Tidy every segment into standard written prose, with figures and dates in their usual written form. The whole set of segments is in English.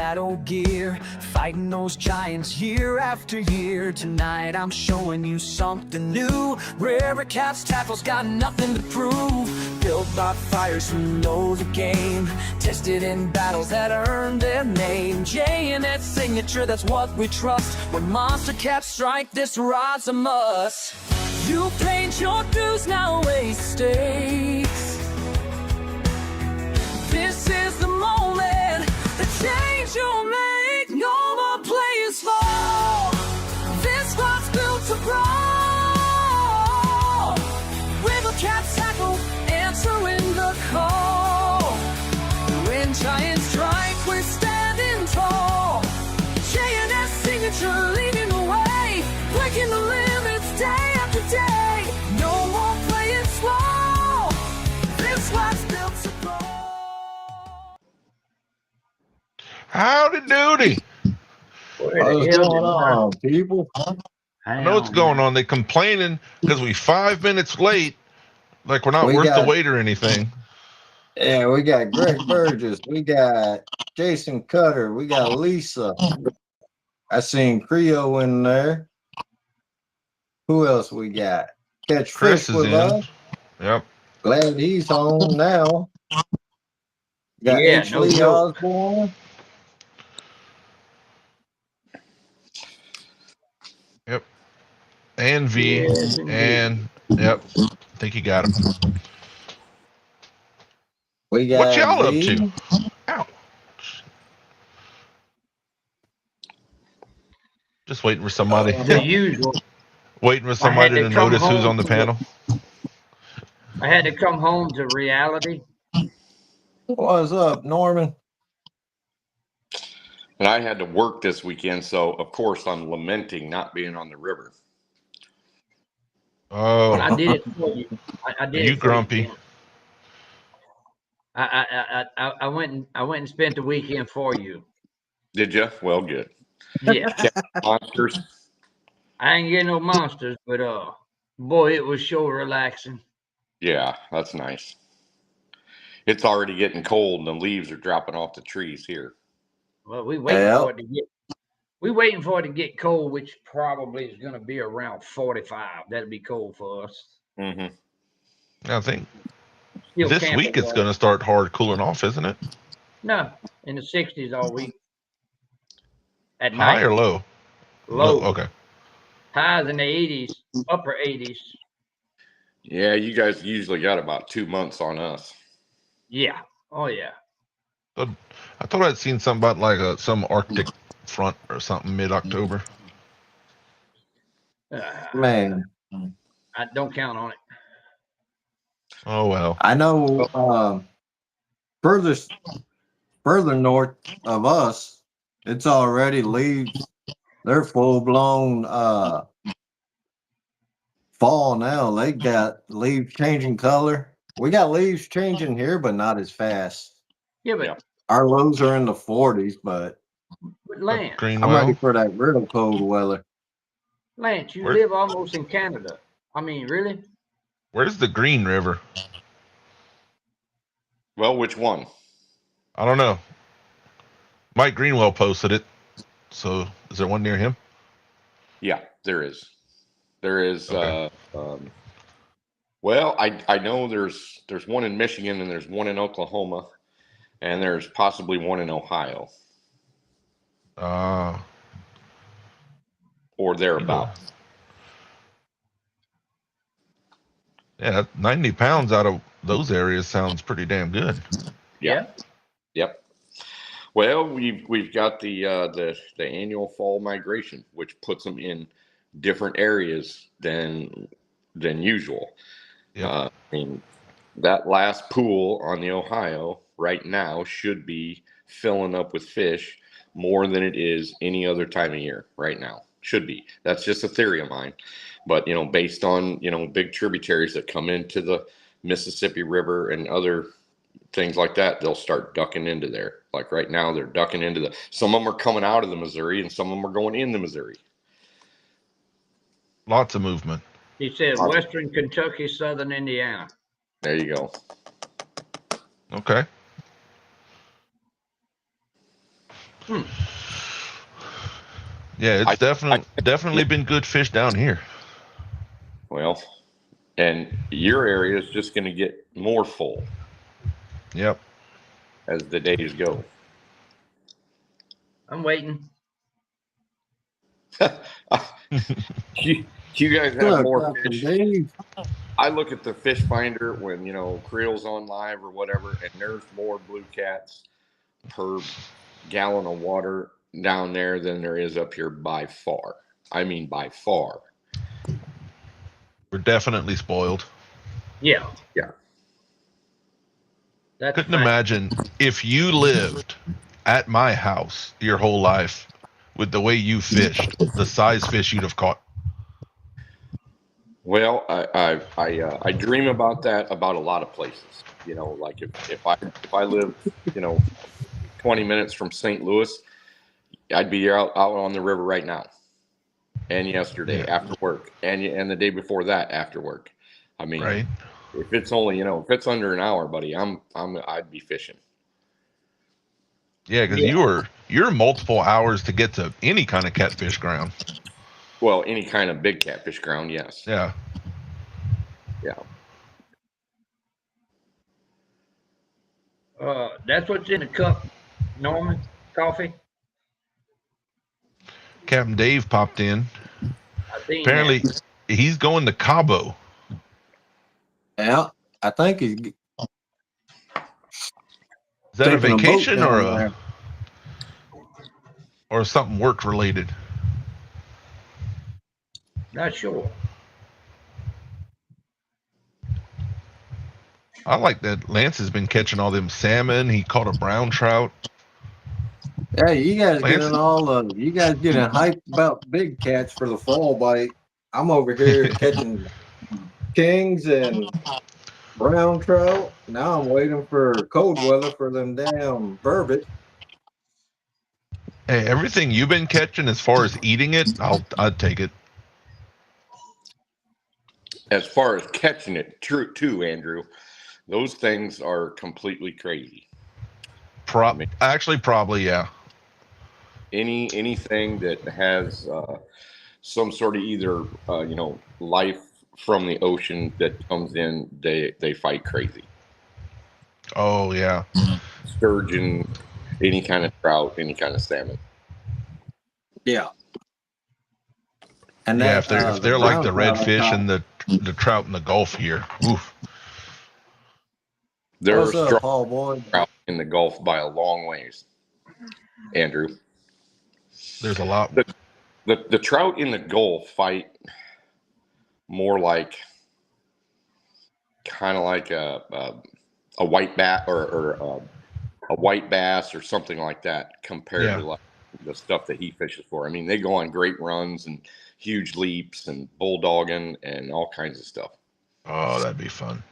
battle gear, fighting those giants year after year. Tonight I'm showing you something new. Rare Cats tackles got nothing to prove. Built by fighters who know the game, tested in battles that earned their name. J&S signature, that's what we trust. When monster cats strike, this rod's a must. You paid your dues, now raise stakes. This is the moment, the change you'll make. No more players fall. This squad's built to brawl. River Cats tackle, answering the call. When giants strike, we're standing tall. J&S signature leading the way, breaking the limits day after day. No more playing small. This squad's built to brawl. Howdy doody. What's going on, people? I know what's going on. They complaining because we 5 minutes late, like we're not worth the wait or anything. Yeah, we got Greg Burgess, we got Jason Cutter, we got Lisa. I seen Creo in there. Who else we got? Catch Chris Fish is with in. us. Yep. Glad he's home now. Got H. Lee Osborne. Yep. And V. And yep. I think you got him. We got What y'all up V. to? Ow. Just waiting for somebody. The usual. Waiting for somebody to notice who's on the panel. I had to come home to reality. What's up, Norman? And I had to work this weekend, so of course I'm lamenting not being on the river. Oh, But I did it for you. I did you it for grumpy. You. I went and spent the weekend for you. Did you? Well, good. Yeah. Monsters. I ain't getting no monsters, but boy, it was sure relaxing. Yeah, that's nice. It's already getting cold and the leaves are dropping off the trees here. Well, we waiting for it to get cold, which probably is going to be around 45. That'll be cold for us. Mm-hmm. I think Still this week it's going to start hard cooling off, isn't it? No, in the 60s all week. At High night. or low? Low. Okay. Highs in the 80s, upper 80s. Yeah, you guys usually got about 2 months on us. Yeah. Oh, yeah. I thought I'd seen something about like some Arctic front or something mid-October. Man, I don't count on it. Oh well. I know. Further north of us, it's already leaves. They're full blown fall now. They got leaves changing color. We got leaves changing here, but not as fast. Yeah, but our lows are in the 40s, but Lance, I'm ready for that real cold weather. Lance, you live almost in Canada. I mean, really? Where's the Green River? Well, which one? I don't know. Mike Greenwell posted it. So is there one near him? Yeah, there is. There is. Okay. Well, I know there's one in Michigan and there's one in Oklahoma, and there's possibly one in Ohio. Or thereabouts. Yeah, 90 pounds out of those areas sounds pretty damn good. Yeah. Yep. Well, we've got the annual fall migration, which puts them in different areas than usual. Yeah. I mean, that last pool on the Ohio right now should be filling up with fish more than it is any other time of year right now. Should be. That's just a theory of mine. But, based on, big tributaries that come into the Mississippi River and other things like that, they'll start ducking into there. Like right now, they're ducking into some of them are coming out of the Missouri and some of them are going in the Missouri. Lots of movement. He said Western Kentucky, Southern Indiana. There you go. Okay. Yeah, it's definitely been good fish down here. Well, and your area is just going to get more full. Yep. As the days go. I'm waiting. you guys have Look, more Captain fish. Dave. I look at the fish finder when, Creel's on live or whatever, and there's more blue cats per gallon of water down there than there is up here by far. I mean, by far. We're definitely spoiled. Yeah. Couldn't imagine if you lived at my house your whole life with the way you fished, the size fish you'd have caught. Well, I dream about that about a lot of places. Like if I lived 20 minutes from St. Louis, I'd be out on the river right now. And yesterday after work, and the day before that after work. I mean, right. If it's only if it's under an hour, buddy, I'd be fishing. Yeah, because you're multiple hours to get to any kind of catfish ground. Well, any kind of big catfish ground, yes. Yeah. That's what's in the cup, Norman. Coffee. Captain Dave popped in. Apparently, he's going to Cabo. Yeah, I think he's. Is that a vacation or something work related? Not sure. I like that Lance has been catching all them salmon. He caught a brown trout. Yeah, you guys getting hyped about big cats for the fall bite. I'm over here catching kings and brown trout. Now I'm waiting for cold weather for them damn burbot. Hey, everything you've been catching as far as eating it, I'd take it. As far as catching it, true too, Andrew. Those things are completely crazy. Actually, probably, yeah. Anything that has some sort of either life from the ocean that comes in, they fight crazy. Oh yeah. Sturgeon, any kind of trout, any kind of salmon. Yeah. And if they're like the redfish and the trout in the Gulf here. Oof. There are strong trout in the Gulf by a long ways, Andrew. There's a lot. The trout in the Gulf fight more like kind of like a white bass or a white bass or something like that compared to like the stuff that he fishes for. I mean, they go on great runs and huge leaps and bulldogging and all kinds of stuff. Oh, that'd be fun.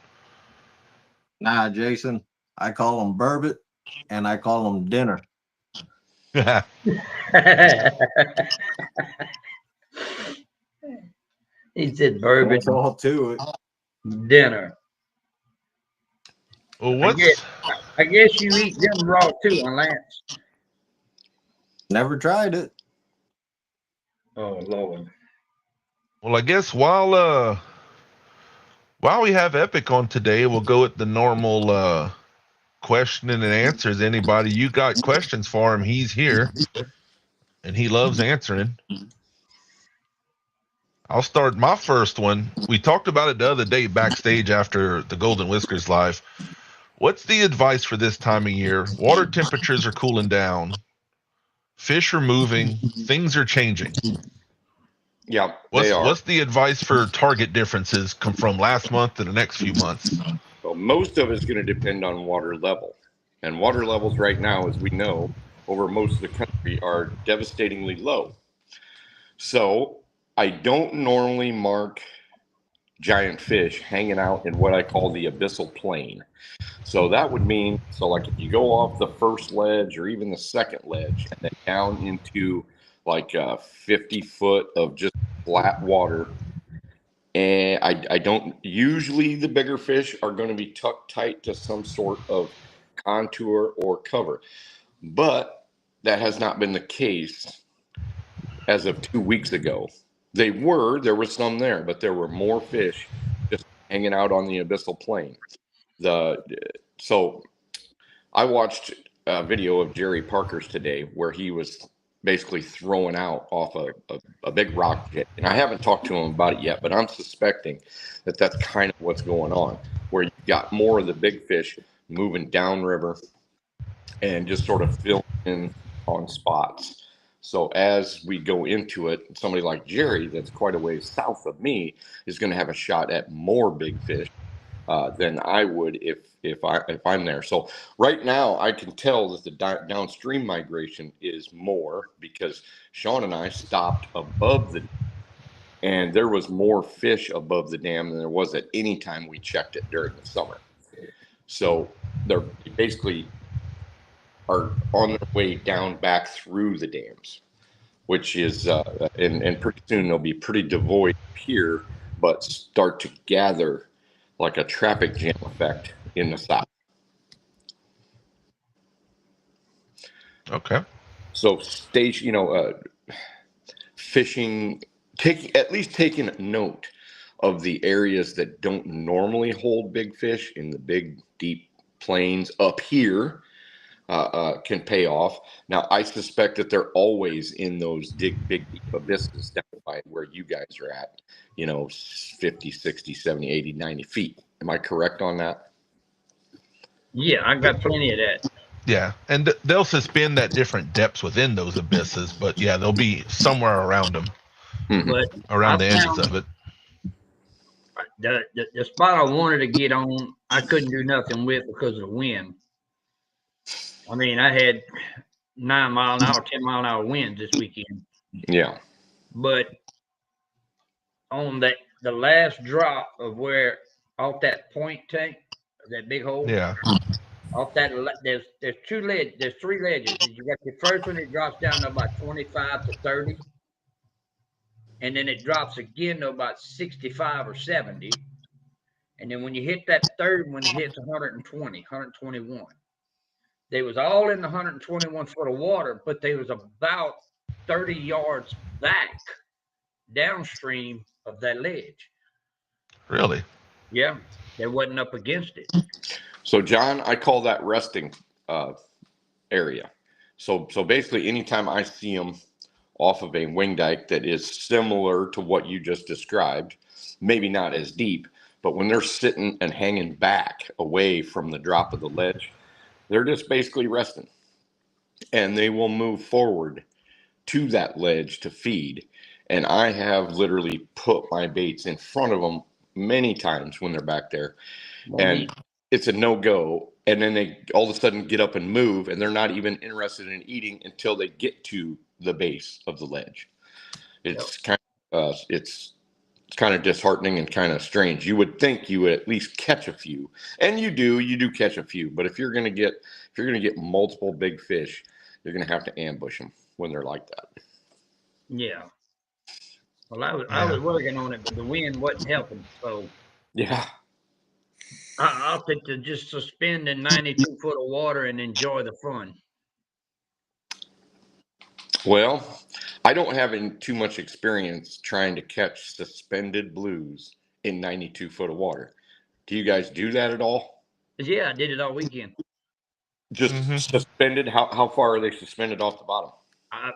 Nah, Jason, I call them burbot and I call them dinner. He said burbot. That's all to it. Dinner. Well, I guess you eat them raw too, Lance. Never tried it. Oh Lord. Well, I guess while we have Epic on today, we'll go at the normal question and answers. Anybody you got questions for him, he's here and he loves answering. I'll start my first one. We talked about it the other day backstage after the Golden Whiskers live. What's the advice for this time of year? Water temperatures are cooling down. Fish are moving. Things are changing. Yeah, they are. What's the advice for target differences come from last month to the next few months? Well, most of it's going to depend on water level. And water levels right now, as we know, over most of the country are devastatingly low. So I don't normally mark giant fish hanging out in what I call the abyssal plain. So that would mean, like if you go off the first ledge or even the second ledge and then down into like 50 foot of just flat water, and I don't, usually the bigger fish are going to be tucked tight to some sort of contour or cover. But that has not been the case as of 2 weeks ago. There was some there, but there were more fish just hanging out on the abyssal plain. So I watched a video of Jerry Parker's today where he was basically throwing out off a big rock pit. And I haven't talked to him about it yet, but I'm suspecting that that's kind of what's going on, where you've got more of the big fish moving downriver and just sort of filling in on spots. So as we go into it, somebody like Jerry, that's quite a ways south of me, is going to have a shot at more big fish than I would if I'm there. So right now, I can tell that the downstream migration is more because Sean and I stopped above the, and there was more fish above the dam than there was at any time we checked it during the summer. So they're basically are on their way down back through the dams, which is and pretty soon they'll be pretty devoid here, but start to gather like a traffic jam effect in the south. Okay. So fishing, taking note of the areas that don't normally hold big fish in the big deep plains up here can pay off. Now, I suspect that they're always in those big deep abysses down by where you guys are at, 50, 60, 70, 80, 90 feet. Am I correct on that? Yeah, I've got plenty of that. Yeah, and they'll suspend at different depths within those abysses, but yeah, they'll be somewhere around them, But around I the edges found of it. the spot I wanted to get on, I couldn't do nothing with because of the wind. I mean, I had 9 mile an hour, 10 mile an hour winds this weekend. Yeah. But on the last drop of where off that point tank, that big hole. Yeah. Off that, there's there's 3 ledges. You got the first one, it drops down to about 25 to 30. And then it drops again to about 65 or 70. And then when you hit that third one, it hits 120, 121. They was all in the 121 foot of water, but they was about 30 yards back downstream of that ledge. Really? Yeah, they wasn't up against it. So, John, I call that resting area. So basically, anytime I see them off of a wing dike that is similar to what you just described, maybe not as deep, but when they're sitting and hanging back away from the drop of the ledge, they're just basically resting. And they will move forward to that ledge to feed. And I have literally put my baits in front of them many times when they're back there. And it's a no-go. And then they all of a sudden get up and move, and they're not even interested in eating until they get to the base of the ledge. It's kind of disheartening and kind of strange. You would think you would at least catch a few, and you do catch a few. But if you're gonna get multiple big fish, you're gonna have to ambush them when they're like that. Yeah. Well, I was working on it, but the wind wasn't helping. So yeah, I opted to just suspend in 92 foot of water and enjoy the fun. Well, I don't have too much experience trying to catch suspended blues in 92 foot of water. Do you guys do that at all? Yeah, I did it all weekend. Just suspended? How far are they suspended off the bottom?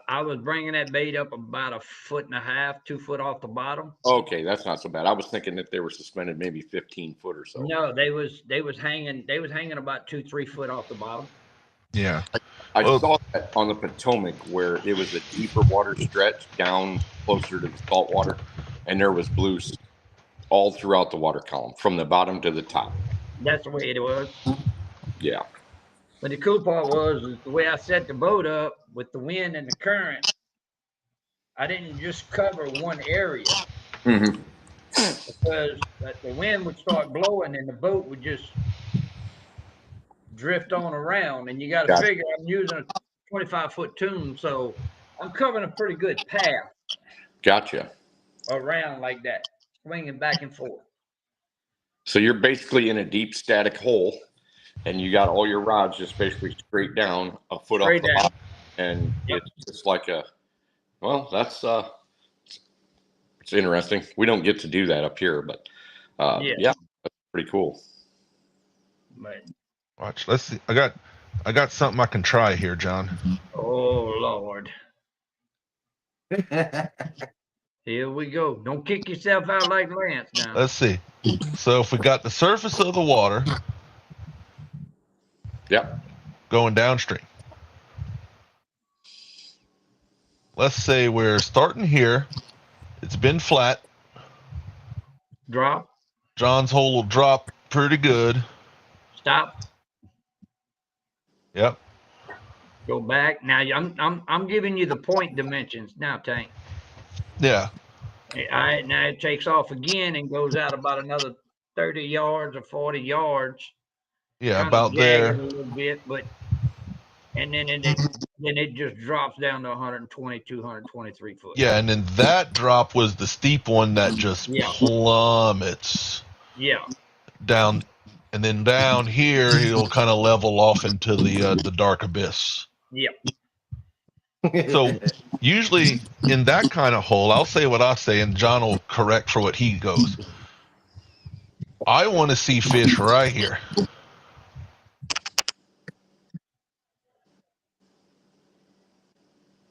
I was bringing that bait up about 1.5 feet, 2 foot off the bottom. Okay, that's not so bad. I was thinking that they were suspended maybe 15 foot or so. No, they was hanging about 2-3 foot off the bottom. Yeah. I saw that on the Potomac where it was a deeper water stretch down closer to the salt water, and there was blues all throughout the water column from the bottom to the top. That's the way it was. Yeah. But the cool part was the way I set the boat up with the wind and the current. I didn't just cover one area because the wind would start blowing and the boat would just drift on around. And you got to figure I'm using a 25-foot tune, so I'm covering a pretty good path. Gotcha. Around like that, swinging back and forth. So you're basically in a deep static hole, and you got all your rods just basically straight down a foot off the bottom. and it's just like that's it's interesting. We don't get to do that up here, but yeah, that's pretty cool. But Watch. Let's see. I got something I can try here, John. oh Lord, here we go. Don't kick yourself out like Lance now. Let's see. So if we got the surface of the water, Yep. going downstream. Let's say we're starting here. It's been flat. Drop. John's hole will drop pretty good. Stop. Yep. Go back. Now I'm giving you the point dimensions now, Tank. Yeah. Now it takes off again and goes out about another 30 yards or 40 yards. Yeah, Kinda about there. jagged a little bit, but and then it just drops down to 122, 123 foot. Yeah, and then that drop was the steep one that just Yeah. plummets Yeah. down, and then down here he'll kind of level off into the dark abyss. Yeah. So usually in that kind of hole, I'll say what I say, and John will correct for what he goes. I want to see fish right here.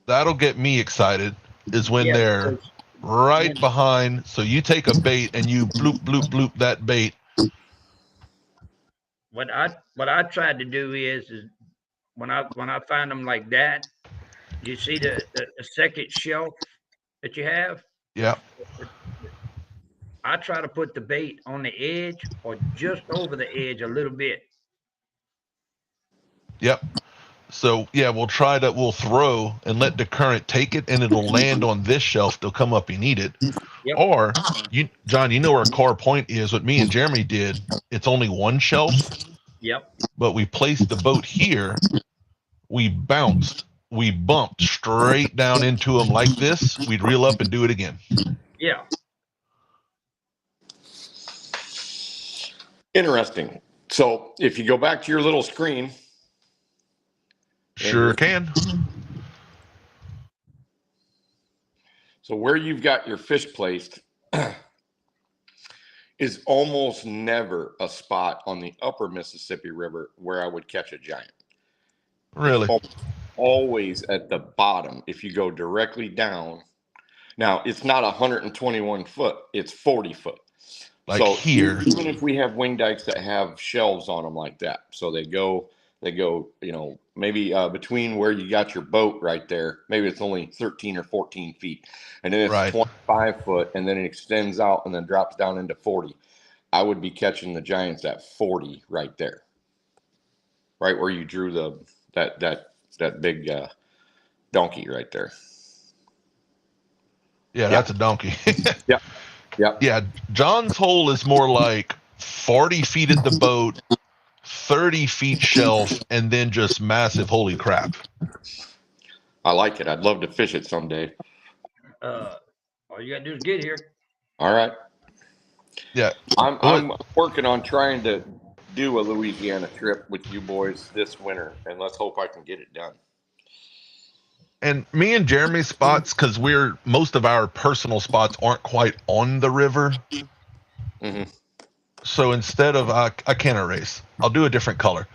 That'll get me excited, is when they're right behind. So you take a bait and you bloop, bloop, bloop that bait. What I tried to do is when I find them like that, you see the second shelf that you have? Yeah. I try to put the bait on the edge or just over the edge a little bit. Yep. So yeah, we'll throw and let the current take it, and it'll land on this shelf. They'll come up and eat it. Yep. Or John, you know where Car Point is. What me and Jeremy did, it's only one shelf. Yep. But we placed the boat here. We bumped straight down into them like this. We'd reel up and do it again. Yeah. Interesting. So if you go back to your little screen. Sure can. So where you've got your fish placed is almost never a spot on the upper Mississippi River where I would catch a giant. Really? Always at the bottom. If you go directly down, now it's not 121 foot, it's 40 foot. Like so here. Even if we have wing dikes that have shelves on them like that, so they go, maybe between where you got your boat right there, maybe it's only 13 or 14 feet, and then it's 25 foot, and then it extends out and then drops down into 40. I would be catching the giants at 40 right there, right where you drew that big donkey right there. Yeah, that's a donkey. Yeah. Yep. Yeah, John's hole is more like 40 feet at the boat, 30 feet shelf, and then just massive holy crap. I like it. I'd love to fish it someday. All you gotta do is get here. All right. Yeah. I'm working on trying to do a Louisiana trip with you boys this winter, and let's hope I can get it done. And me and Jeremy's spots, because most of our personal spots aren't quite on the river. Mm-hmm. So instead of, I can't erase. I'll do a different color.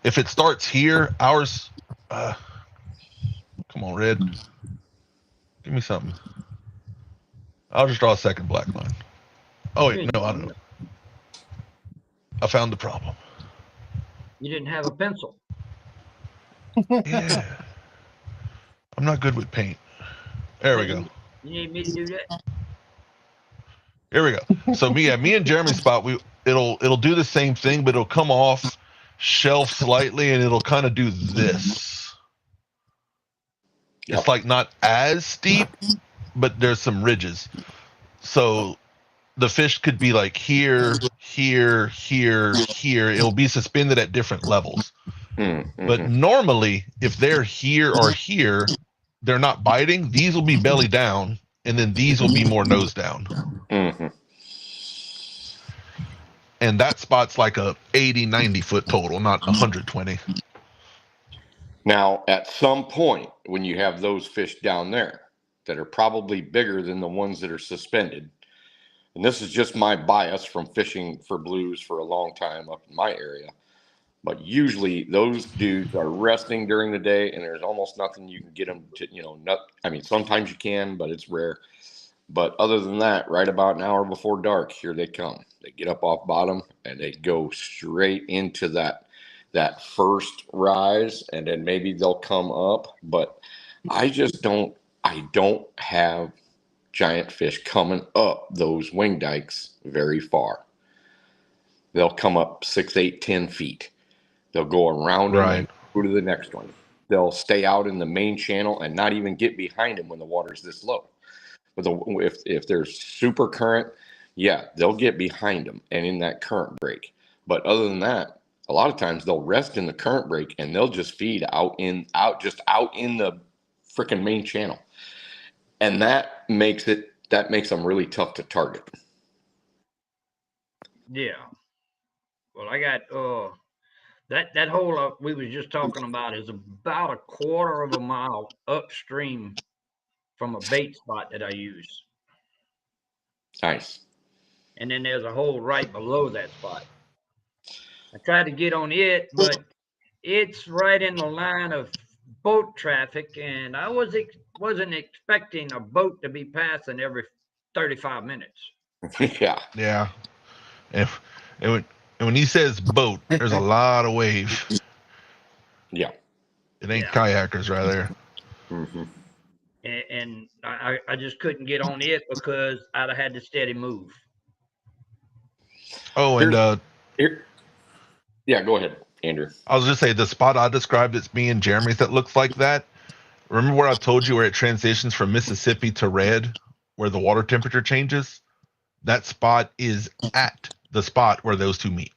If it starts here, ours, come on, red. Give me something. I'll just draw a second black line. Oh, wait, no, I don't know. I found the problem. You didn't have a pencil. Yeah. I'm not good with paint. There we go. You need me to do that? Here we go. So me and Jeremy's spot, it'll do the same thing, but it'll come off shelf slightly, and it'll kind of do this. Yep. It's like not as steep, but there's some ridges. So the fish could be like here, here, here, here. It'll be suspended at different levels. Mm-hmm. But normally, if they're here or here, they're not biting. These will be belly down, and then these will be more nose down. Mm-hmm. And that spot's like a 80, 90 foot total, not 120. Now, at some point, when you have those fish down there that are probably bigger than the ones that are suspended, and this is just my bias from fishing for blues for a long time up in my area, but usually those dudes are resting during the day, and there's almost nothing you can get them to, I mean, sometimes you can, but it's rare. But other than that, right about an hour before dark, here they come. They get up off bottom and they go straight into that first rise, and then maybe they'll come up. But I don't have giant fish coming up those wing dikes very far. They'll come up 6, 8, 10 feet. They'll go around them and go to the next one. They'll stay out in the main channel and not even get behind them when the water's this low. But if there's super current, yeah, they'll get behind them and in that current break. But other than that, a lot of times they'll rest in the current break and they'll just feed out in the freaking main channel. And that makes them really tough to target. Yeah. Well, I got that hole we was just talking about is about a quarter of a mile upstream from a bait spot that I use. Nice. And then there's a hole right below that spot. I tried to get on it, but it's right in the line of boat traffic, and I wasn't expecting a boat to be passing every 35 minutes. Yeah. Yeah. And when he says boat, there's a lot of wave. Yeah. It ain't kayakers right there. Mm-hmm. And I just couldn't get on it because I'd have had to steady move. Oh, and yeah, go ahead, Andrew. I was just saying the spot I described as being Jeremy's that looks like that. Remember where I told you where it transitions from Mississippi to red, where the water temperature changes? That spot is at the spot where those two meet.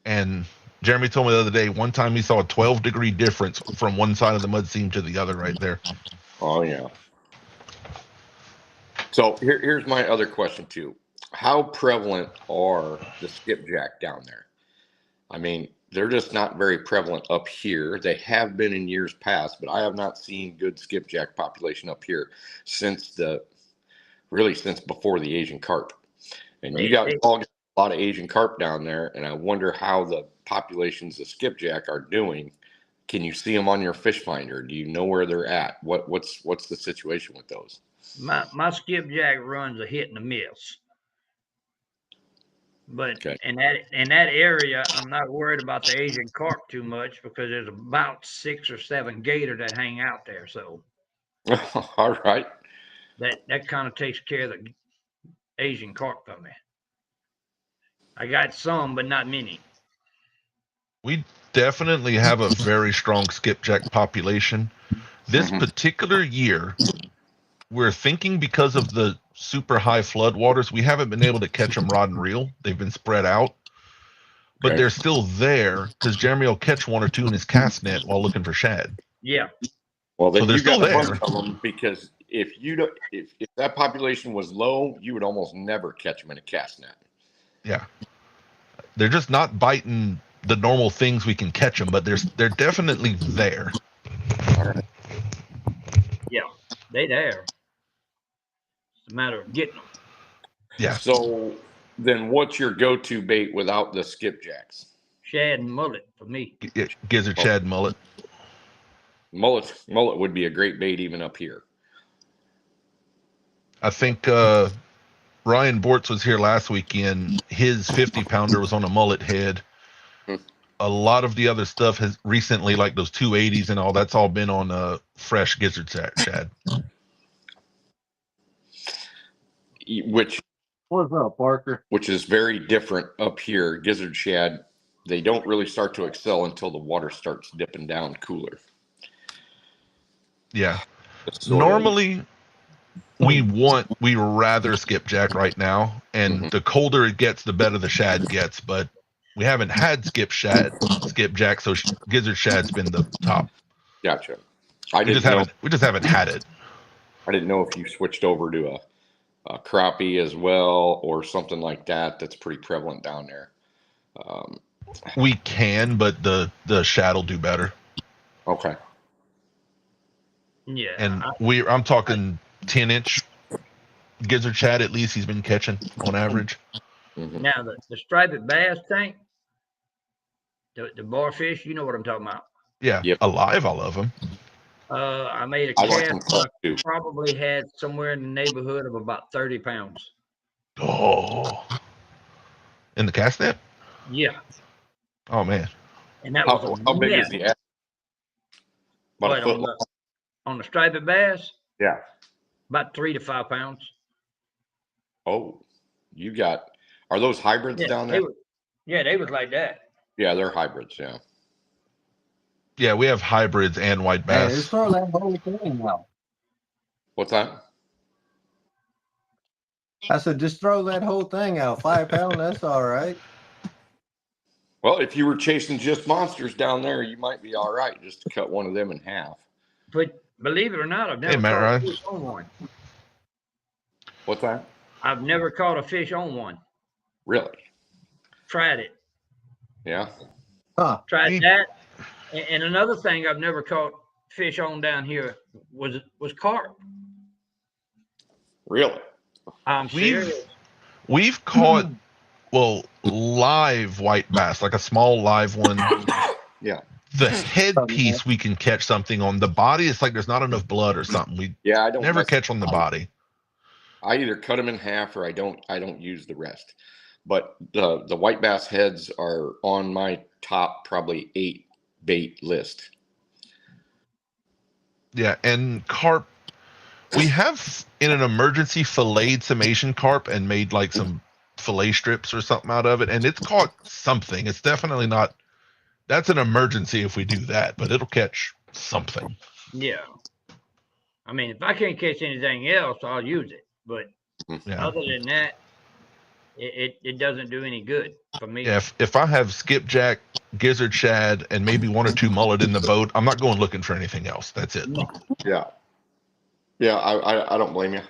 And Jeremy told me the other day, one time he saw a 12-degree difference from one side of the mud seam to the other right there. Oh, yeah. So here's my other question, too. How prevalent are the skipjack down there? I mean, they're just not very prevalent up here. They have been in years past, but I have not seen good skipjack population up here since before the Asian carp. And you got a lot of Asian carp down there, and I wonder how the populations of skipjack are doing. Can you see them on your fish finder? Do you know where they're at? What's the situation with those? My skipjack runs a hit and a miss. But Okay. in that area, I'm not worried about the Asian carp too much because there's about 6 or 7 gator that hang out there. So All right. that kind of takes care of the Asian carp for me. I got some, but not many. We definitely have a very strong skipjack population. This particular year, we're thinking because of the super high flood waters, we haven't been able to catch them rod and reel. They've been spread out, but they're still there because Jeremy will catch one or two in his cast net while looking for shad. Yeah. Well, then So they're you got still a bunch there. of them, because if that population was low, you would almost never catch them in a cast net. Yeah, they're just not biting the normal things we can catch them, but they're definitely there. All right. Yeah, they there. It's a matter of getting them. Yeah. So then what's your go-to bait without the skipjacks? Shad and mullet for me. Gizzard, shad, mullet. Mullet would be a great bait even up here. I think Ryan Bortz was here last weekend. His 50-pounder was on a mullet head. A lot of the other stuff has recently, like those 280s and all, that's all been on a fresh gizzard shad. What's up, Parker? Which is very different up here. Gizzard shad, they don't really start to excel until the water starts dipping down cooler. Yeah. Normally, we rather skipjack right now, and the colder it gets, the better the shad gets. But we haven't had skipjack, so gizzard shad's been the top. Gotcha. We just haven't had it. I didn't know if you switched over to a crappie as well, or something like that. That's pretty prevalent down there. We can, but the shad will do better. Okay. Yeah. And I'm talking 10-inch gizzard shad. At least he's been catching on average. Mhm. Now the striped bass tank, the barfish, you know what I'm talking about. Yeah, Yep. alive, I love him. I made a I like cast. them cooked too. Probably had somewhere in the neighborhood of about 30 pounds. Oh, in the cast net? Yeah, Oh man, and that was How big is the? About What, a foot on long. on the striped bass? Yeah. About 3 to 5 pounds. Oh, you got. Are those hybrids down there? They was like that. Yeah, they're hybrids. Yeah. yeah, we have hybrids and white Hey, bass. just throw that whole thing out. What's that? I said, just throw that whole thing out. 5 pound, that's all right. Well, if you were chasing just monsters down there, you might be all right just to cut one of them in half. But believe it or not, I've never Matt caught a Ryan. fish on one. What's that? I've never caught a fish on one. Really? Tried it. Yeah. Huh. Tried Me- that. And another thing I've never caught fish on down here was carp. Really? I'm serious. We've caught live white bass, like a small live one. Yeah. The headpiece we can catch something on. The body, it's like there's not enough blood or something. We Yeah. I don't never mess- catch on the body. I either cut them in half or I don't use the rest. But the white bass heads are on my top probably 8 bait list. Yeah, and carp. We have in an emergency filleted some Asian carp and made like some fillet strips or something out of it, and it's caught something. It's definitely not. That's an emergency if we do that, but it'll catch something. Yeah. I mean, if I can't catch anything else, I'll use it. But Yeah. other than that, it doesn't do any good for me. Yeah, if I have skipjack, gizzard shad, and maybe 1 or 2 mullet in the boat, I'm not going looking for anything else. That's it. Yeah. Yeah, I don't blame you.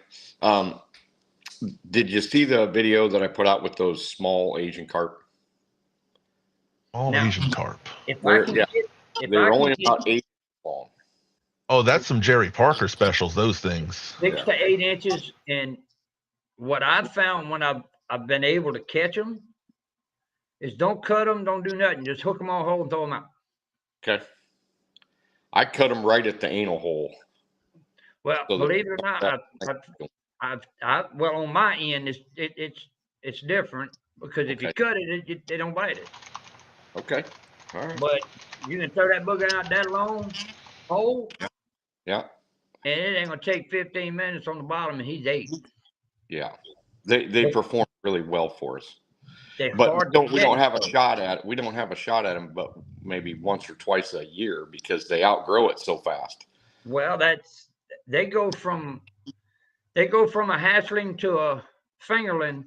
Did you see the video that I put out with those small Asian carp? All No. Asian carp. If I can Yeah. get, if I They're can only get about 8 long. Oh, that's some Jerry Parker specials. Those things. 6 to 8 inches, and what I've found when I've been able to catch them is don't cut them, don't do nothing, just hook them on hold and throw them out. Okay. I cut them right at the anal hole. Well, So the- believe it or not, well, on my end, it's different because if you Okay. cut it, they don't bite it. Okay. All right. But you can throw that booger out that long hole, Yeah. and it ain't gonna take 15 minutes on the bottom, and he's 8. Yeah. They perform really well for us. They're But hard to we don't catch. have a shot at it. We don't have a shot at them, but maybe once or twice a year because they outgrow it so fast. Well, they go from a hatchling to a fingerling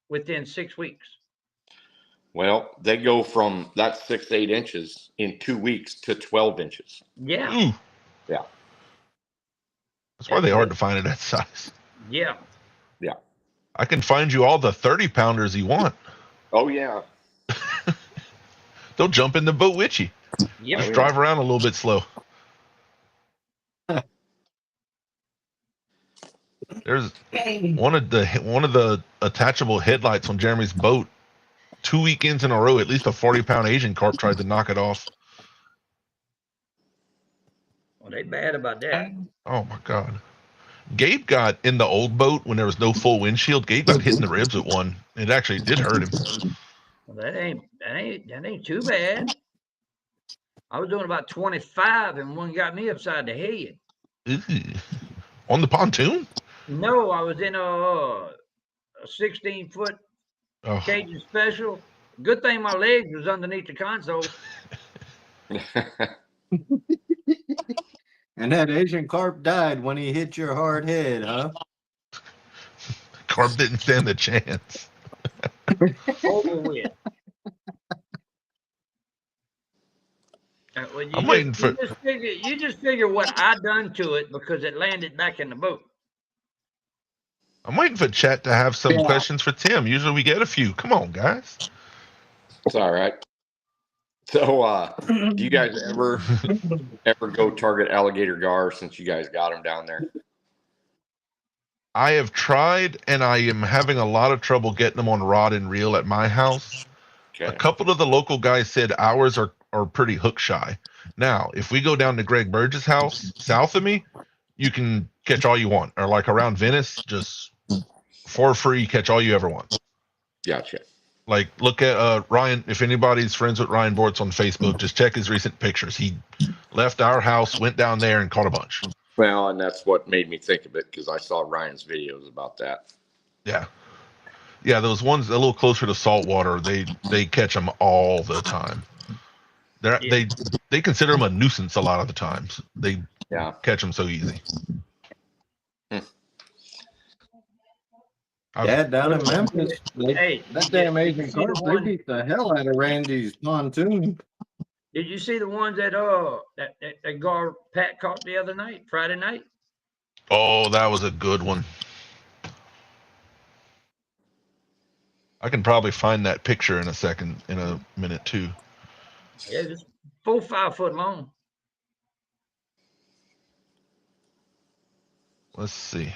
within 6 weeks. Well, they go from that 6 to 8 inches in 2 weeks to 12 inches. Yeah, Ooh. Yeah. That's why they're hard to find at that size. yeah. I can find you all the 30-pounders you want. Oh yeah. They'll jump in the boat with you. Yep. Just drive around a little bit slow. There's one of the attachable headlights on Jeremy's boat. 2 weekends in a row, at least a 40-pound Asian carp tried to knock it off. Well, they bad about that. Oh my God. Gabe got in the old boat when there was no full windshield. Gabe got hit in the ribs with one. It actually did hurt him. Well, that ain't too bad. I was doing about 25, and one got me upside the head. Ooh. On the pontoon? No, I was in a 16-foot Oh, Cajun special. Good thing my legs was underneath the console. And that Asian carp died when he hit your hard head, huh? carp didn't stand a chance. Over with. Well, I'm waiting for- You just figure what I done to it because it landed back in the boat. I'm waiting for chat to have some questions for Tim. Usually we get a few. Come on, guys. It's all right. So, do you guys ever go target alligator gar since you guys got them down there? I have tried, and I am having a lot of trouble getting them on rod and reel at my house. A Okay. couple of the local guys said ours are pretty hook shy. Now, if we go down to Greg Burge's house south of me, you can catch all you want. Or like around Venice, just for free, catch all you ever want. Gotcha. Like, look at Ryan. If anybody's friends with Ryan Bortz on Facebook, just check his recent pictures. He left our house, went down there, and caught a bunch. Well, and that's what made me think of it because I saw Ryan's videos about that. Yeah, yeah. Those ones a little closer to saltwater, they catch them all the time. They consider them a nuisance a lot of the times. They catch them so easy. Yeah, down in Memphis, Hey, that damn Asian carp, they beat the hell out of Randy's pontoon. did you see the ones that that gar Pat caught the other night, Friday night? Oh, that was a good one. I can probably find that picture in a minute too. Yeah, just 4 or 5 foot long. Let's see.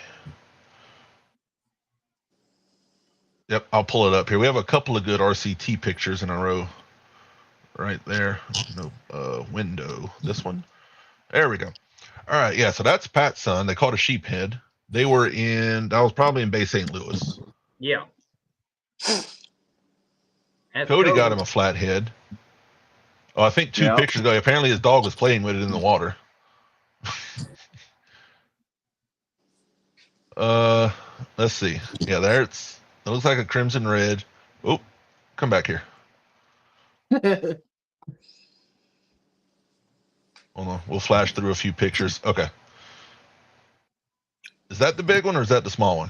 Yep, I'll pull it up here. We have a couple of good RCT pictures in a row. Right there. No window. This one. There we go. All right, yeah, so that's Pat's son. They caught a sheephead. That was probably in Bay St. Louis. Yeah. Cody got him a flathead. Oh, I think 2 pictures ago. Apparently his dog was playing with it in the water. Let's see. Yeah, there it looks like a crimson red. Oh, come back here. Hold on. We'll flash through a few pictures. Okay. Is that the big one or is that the small one?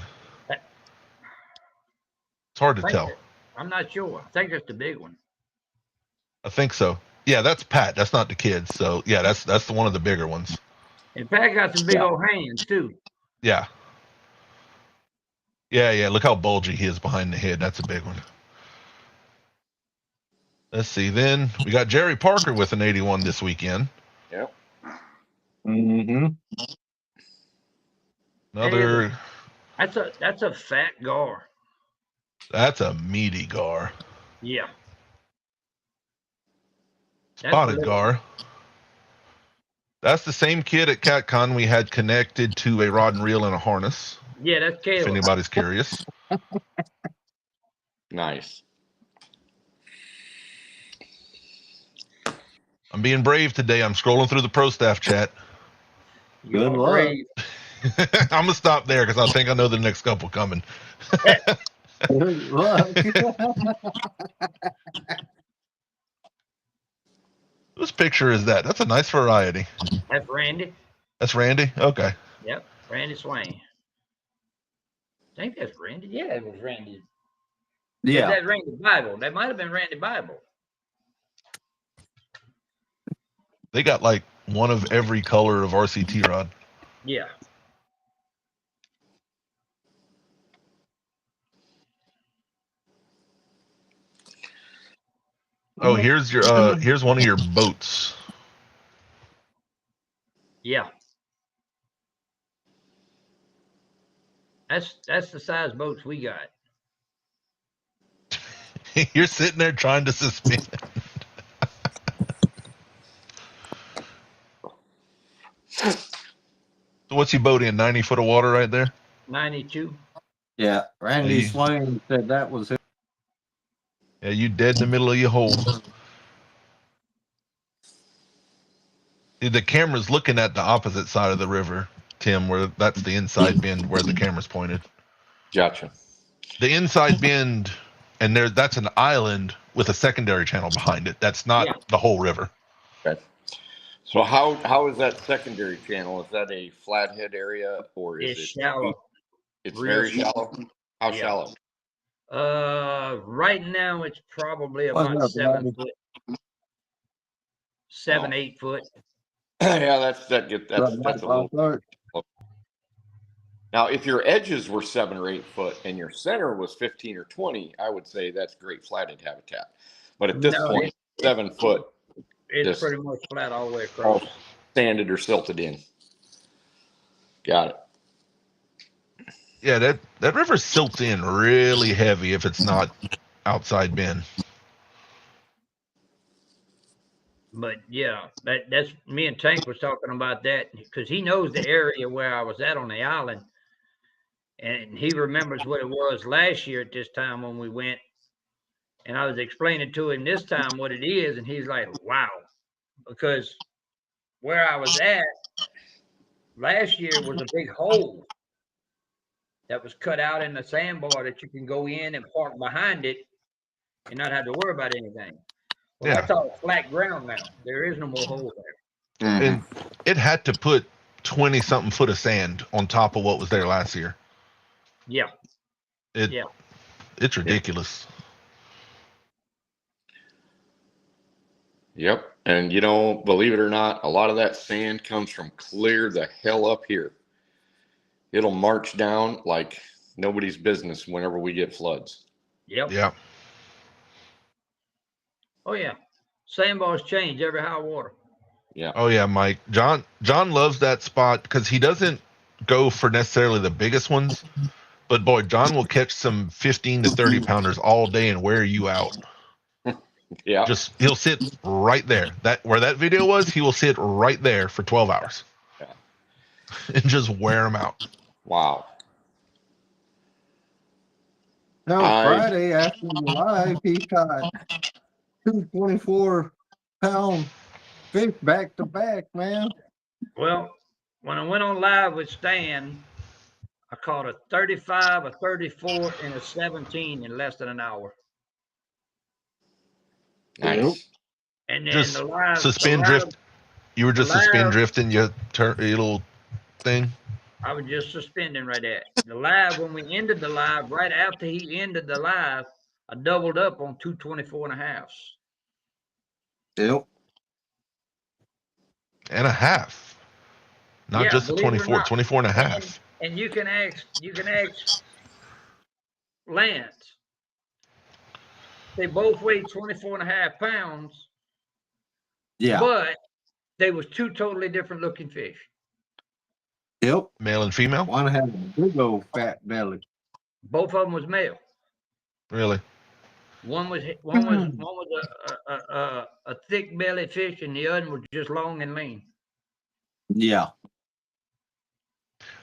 It's hard to tell. I'm not sure. I think it's the big one. I think so. Yeah, that's Pat. That's not the kids. So yeah, that's the one of the bigger ones. And Pat got some big old hands too. Yeah. Yeah. Look how bulgy he is behind the head. That's a big one. Let's see. Then we got Jerry Parker with an 81 this weekend. Yep. Mm-hmm. Another. That's a fat gar. That's a meaty gar. Yeah. Spotted gar. That's the same kid at CatCon we had connected to a rod and reel and a harness. Yeah, that's Caleb. If anybody's curious. Nice. I'm being brave today. I'm scrolling through the pro staff chat. Good luck. I'm gonna stop there because I think I know the next couple coming. Good luck. Whose picture is that? That's a nice variety. That's Randy. That's Randy? Okay. Yep, Randy Swain. I think that's Randy. Yeah, it was Randy. Yeah. That's Randy Bible. That might have been Randy Bible. They got like one of every color of RCT rod. Yeah. Oh, here's one of your boats. Yeah. That's the size boats we got. You're sitting there trying to suspend. So what's your boat in? 90 foot of water right there? 92. Yeah. Randy Swain said that was it. Yeah, you dead in the middle of your hole. The camera's looking at the opposite side of the river, Tim, where that's the inside bend where the camera's pointed. Gotcha. The inside bend, and that's an island with a secondary channel behind it. That's not the whole river. Okay. So how is that secondary channel? Is that a flathead area or is It's it shallow. It's Real very shallow. How shallow? Right now it's probably about 7 foot. 7, 8 foot. Yeah, that's a little. Now, if your edges were 7 or 8 foot and your center was 15 or 20, I would say that's great flathead habitat. But at this point, 7 foot It's Just pretty much flat all the way all across. sanded or silted in. Got it. Yeah, that river silts in really heavy if it's not outside bend. But yeah, that's me and Tank was talking about that because he knows the area where I was at on the island, and he remembers what it was last year at this time when we went. And I was explaining to him this time what it is, and he's like, "Wow," because where I was at last year was a big hole that was cut out in the sandbar that you can go in and park behind it and not have to worry about anything. Well, Yeah. that's all flat ground now. There is no more hole there. Mhm. And it had to put 20 something foot of sand on top of what was there last year. Yeah. Yeah. It's ridiculous. Yep. And believe it or not, a lot of that sand comes from clear the hell up here. It'll march down like nobody's business whenever we get floods. Yep. Yeah. Oh yeah. Sandbars change every high water. Yeah. Oh yeah, Mike. John loves that spot because he doesn't go for necessarily the biggest ones, but boy, John will catch some 15 to 30 pounders all day and wear you out. Yeah. He'll sit right there. Where that video was, he will sit right there for 12 hours. Yeah. And just wear them out. Wow. No, Friday after the live, he caught 2 24-pound fish back to back, man. Well, when I went on live with Stan, I caught a 35, a 34, and a 17 in less than an hour. Nice. And then Just the live suspend drift. You were just suspend drifting your little thing. I was just suspending right there. The live, when we ended the live, right after he ended the live, I doubled up on 2 24.5s. Yep. And a half. Not Yeah, just a believe it or 24, not. 24 and a half. And you can ask Lance. They both weighed 24.5 pounds, Yeah. but they was two totally different looking fish. Yep. Male and female? One had a big old fat belly. Both of them was male. Really? One was a thick belly fish, and the other was just long and lean. Yeah.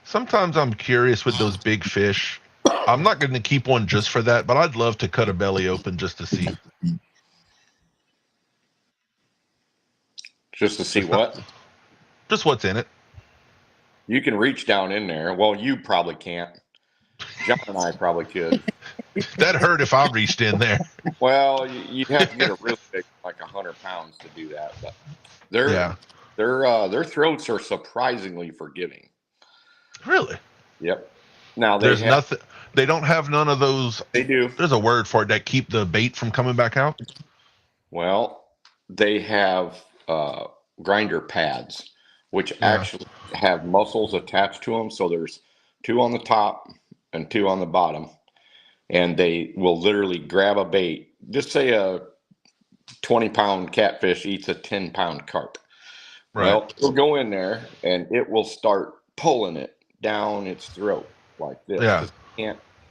Sometimes I'm curious with those big fish. I'm not going to keep one just for that, but I'd love to cut a belly open just to see. Just to see what? Just what's in it. You can reach down in there. Well, you probably can't. John and I probably could. That hurt if I reached in there. Well, you'd have to get a really big, like 100 pounds to do that. But their throats are surprisingly forgiving. Really? Yep. Now There's nothing. They don't have none of those. They do. There's a word for it that keep the bait from coming back out. Well, they have grinder pads, which actually have muscles attached to them. So there's 2 on the top and 2 on the bottom. And they will literally grab a bait. Just say a 20-pound catfish eats a 10-pound carp. Right. Well, it'll go in there and it will start pulling it down its throat like this. Yeah.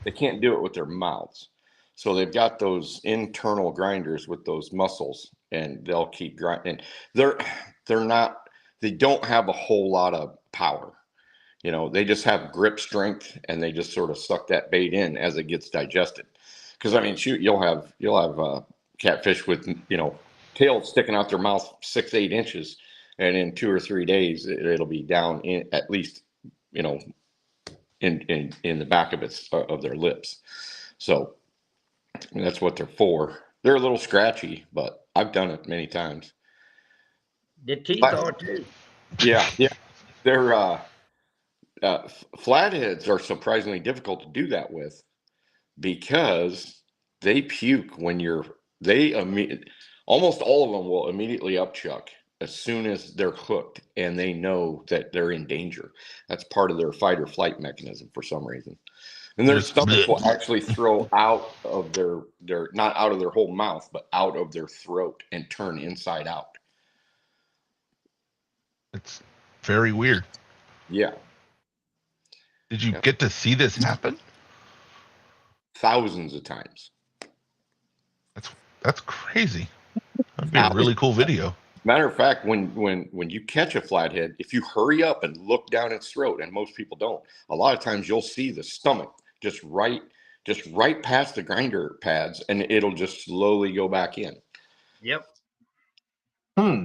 They can't do it with their mouths. So they've got those internal grinders with those muscles, and they'll keep grinding. They don't have a whole lot of power. They just have grip strength, and they just sort of suck that bait in as it gets digested. Because I mean, shoot, you'll have catfish with tails sticking out their mouth 6-8 inches, and in 2 or 3 days it'll be down in at least in the back of their lips. So that's what they're for. They're a little scratchy, but I've done it many times. The teeth are too. Yeah. They're flatheads are surprisingly difficult to do that with because they puke when almost all of them will immediately upchuck as soon as they're hooked and they know that they're in danger. That's part of their fight or flight mechanism for some reason. And their stomach will actually throw out of their not out of their whole mouth, but out of their throat and turn inside out. It's very weird. Yeah. Did you Yeah. get to see this happen? Thousands of times. That's crazy. That'd be a really cool video. Matter of fact, when you catch a flathead, if you hurry up and look down its throat, and most people don't, a lot of times you'll see the stomach just right past the grinder pads, and it'll just slowly go back in. Yep. Hmm.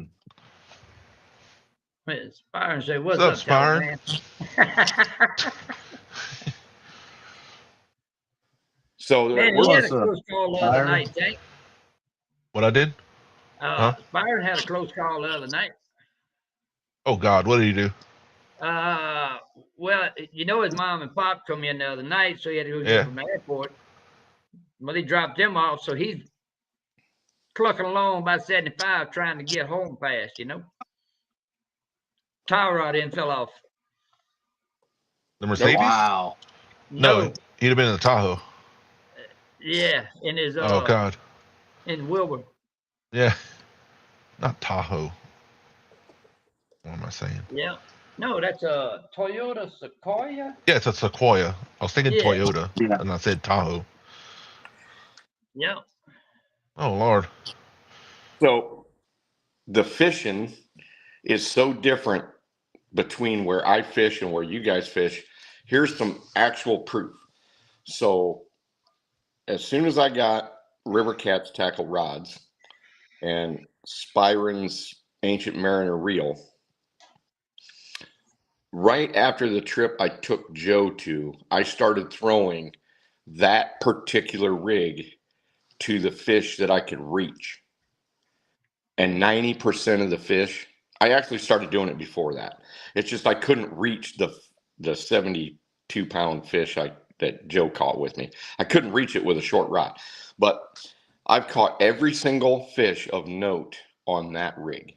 Spire and say, "What's What's up, up, Spire?" man?" So Man, we're he had a What's up, close call the other Spire? night, Tank. What I did? Huh? Spire had a close call the other night. Oh God, what did he do? Well, you know, his mom and pop come in the other night, so he had to go get Yeah. from the airport. Well, they dropped him off, so he's clucking along about 75, trying to get home fast. You know, tire rod in fell off. The Mercedes? Wow. No, he'd have been in the Tahoe. Yeah, in his Oh God. in Wilbur. Yeah. Not Tahoe. What am I saying? Yeah. No, that's a Toyota Sequoia. Yeah, it's a Sequoia. I was thinking Yeah. Toyota, Yeah. and I said Tahoe. Yeah. Oh Lord. So the fishing is so different between where I fish and where you guys fish. Here's some actual proof. So as soon as I got River Cat's tackle rods and Spyron's Ancient Mariner reel, right after the trip I took Joe to, I started throwing that particular rig to the fish that I could reach. And 90% of the fish, I actually started doing it before that. It's just I couldn't reach the 72-pound fish that Joe caught with me. I couldn't reach it with a short rod. But I've caught every single fish of note on that rig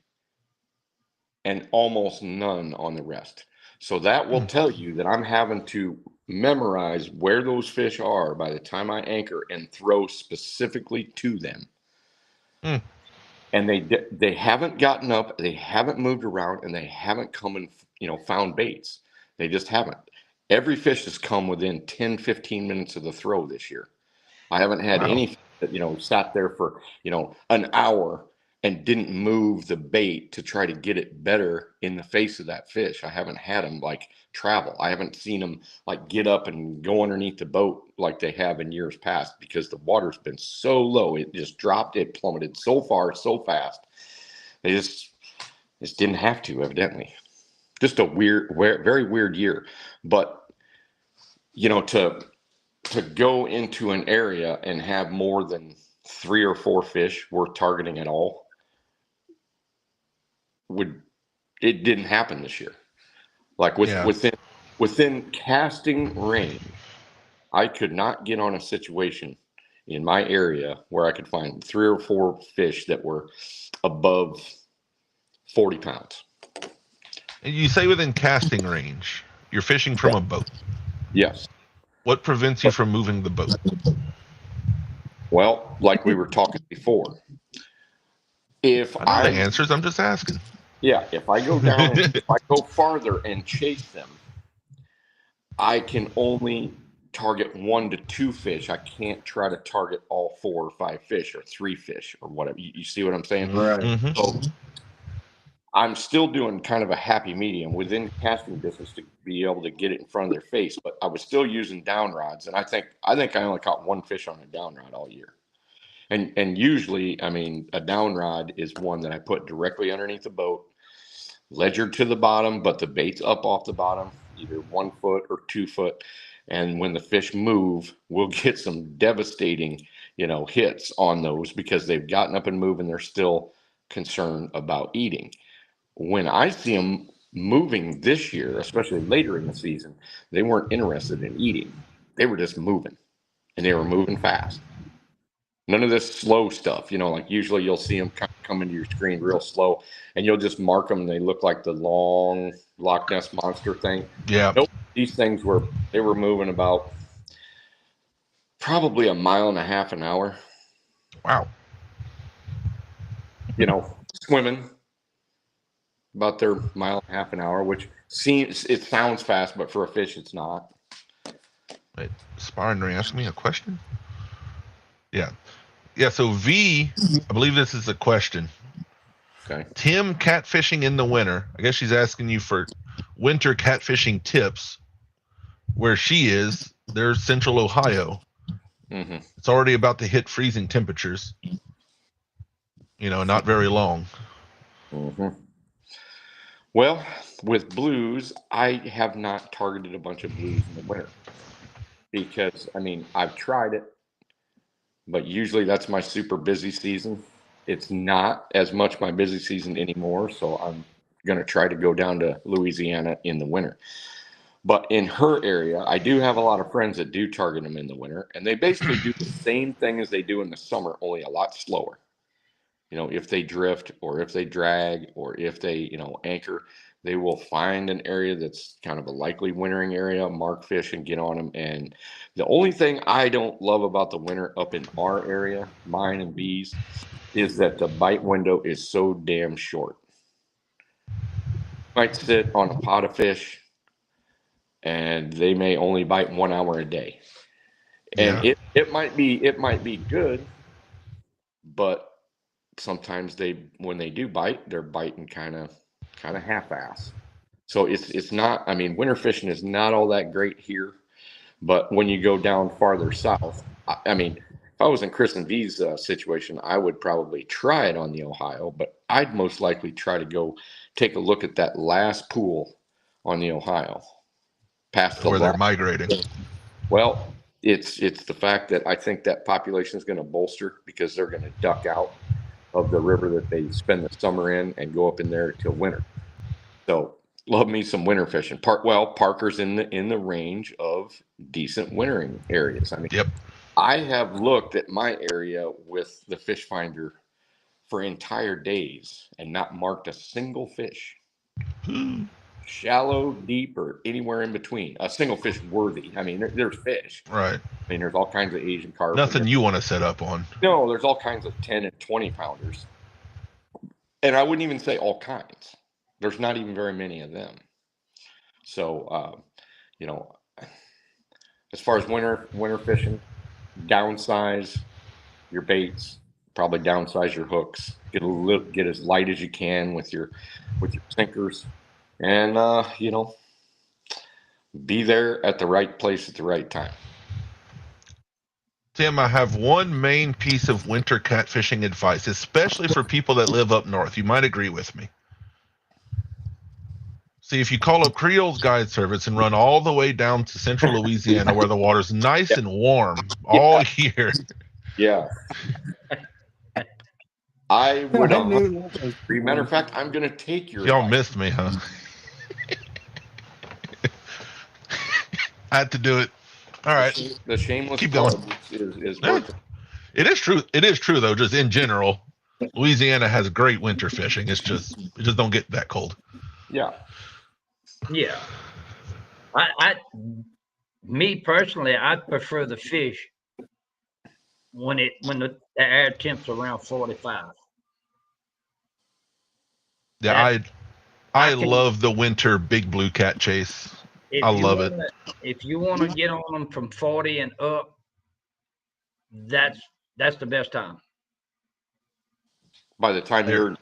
and almost none on the rest. So that will tell you that I'm having to memorize where those fish are by the time I anchor and throw specifically to them. Hmm. And they haven't gotten up, they haven't moved around, and they haven't come and found baits. They just haven't. Every fish has come within 10, 15 minutes of the throw this year. I haven't had Wow. any that sat there for an hour and didn't move the bait to try to get it better in the face of that fish. I haven't had them like travel. I haven't seen them like get up and go underneath the boat like they have in years past, because the water's been so low. It just dropped. It plummeted so far, so fast. They just didn't have to, evidently. Just a very weird year. But to go into an area and have more than 3 or 4 fish worth targeting at all, it didn't happen this year. Like within casting range, I could not get on a situation in my area where I could find 3 or 4 fish that were above 40 pounds. And you say within casting range, you're fishing from a boat. Yes. What prevents you from moving the boat? Well, like we were talking before, if I know the answers. I'm just asking. Yeah, if I go down, if I go farther and chase them, I can only target 1 to 2 fish. I can't try to target all 4 or 5 fish or 3 fish or whatever. You see what I'm saying? Right. Mm-hmm. So I'm still doing kind of a happy medium within casting distance to be able to get it in front of their face, but I was still using down rods, and I think I only caught 1 fish on a down rod all year. And usually, I mean, a down rod is one that I put directly underneath the boat, ledgered to the bottom, but the bait's up off the bottom, either 1 foot or 2 foot. And when the fish move, we'll get some devastating, hits on those because they've gotten up and moved and they're still concerned about eating. When I see them moving this year, especially later in the season, they weren't interested in eating. They were just moving, and they were moving fast. None of this slow stuff, like usually you'll see them come into your screen real slow and you'll just mark them. And they look like the long Loch Ness Monster thing. Yeah. Nope. These things were moving about probably 1.5 miles an hour. Wow. Swimming, about their mile and a half an hour, which sounds fast, but for a fish, it's not. Wait, Sparring asked me a question. Yeah. So V, I believe this is a question. Okay. Tim catfishing in the winter. I guess she's asking you for winter catfishing tips. Where she is, there's Central Ohio. Mm-hmm. It's already about to hit freezing temperatures. Not very long. Mm-hmm. Well, with blues, I have not targeted a bunch of blues in the winter because, I've tried it, but usually that's my super busy season. It's not as much my busy season anymore, so I'm going to try to go down to Louisiana in the winter. But in her area, I do have a lot of friends that do target them in the winter, and they basically do the same thing as they do in the summer, only a lot slower. If they drift or if they drag or if they, anchor, they will find an area that's kind of a likely wintering area, mark fish and get on them. And the only thing I don't love about the winter up in our area, mine and B's, is that the bite window is so damn short. Might sit on a pot of fish and they may only bite 1 hour a day. And Yeah. it might be good, but sometimes when they do bite, they're biting kind of half-ass. So it's not, winter fishing is not all that great here, but when you go down farther south, if I was in Chris and V's situation, I would probably try it on the Ohio, but I'd most likely try to go take a look at that last pool on the Ohio. Past the Where they're migrating. Well, it's the fact that I think that population is going to bolster because they're going to duck out of the river that they spend the summer in and go up in there till winter. So love me some winter fishing. Parker's in the range of decent wintering areas. Yep. I have looked at my area with the fish finder for entire days and not marked a single fish. Shallow, deep, or anywhere in between. A single fish worthy. There's fish. Right. There's all kinds of Asian carp. Nothing you want to set up on. No, there's all kinds of 10 and 20 pounders. And I wouldn't even say all kinds. There's not even very many of them. So, as far as winter fishing, downsize your baits, probably downsize your hooks, get as light as you can with your sinkers. And, be there at the right place at the right time. Tim, I have one main piece of winter catfishing advice, especially for people that live up north. You might agree with me. See, if you call up Creole's Guide Service and run all the way down to central Louisiana where the water's nice and warm all year. Yeah. I would. Matter of fact, I'm going to take your. Y'all missed me, huh? I had to do it. All right. The shameless keep going. Is It is true. It is true though. Just in general, Louisiana has great winter fishing. It just don't get that cold. Yeah. Yeah. Me personally, I prefer the fish when the air temps around 45. Yeah, I love the winter big blue cat chase. I love it. If you want to get on them from 40 and up, that's the best time. By the time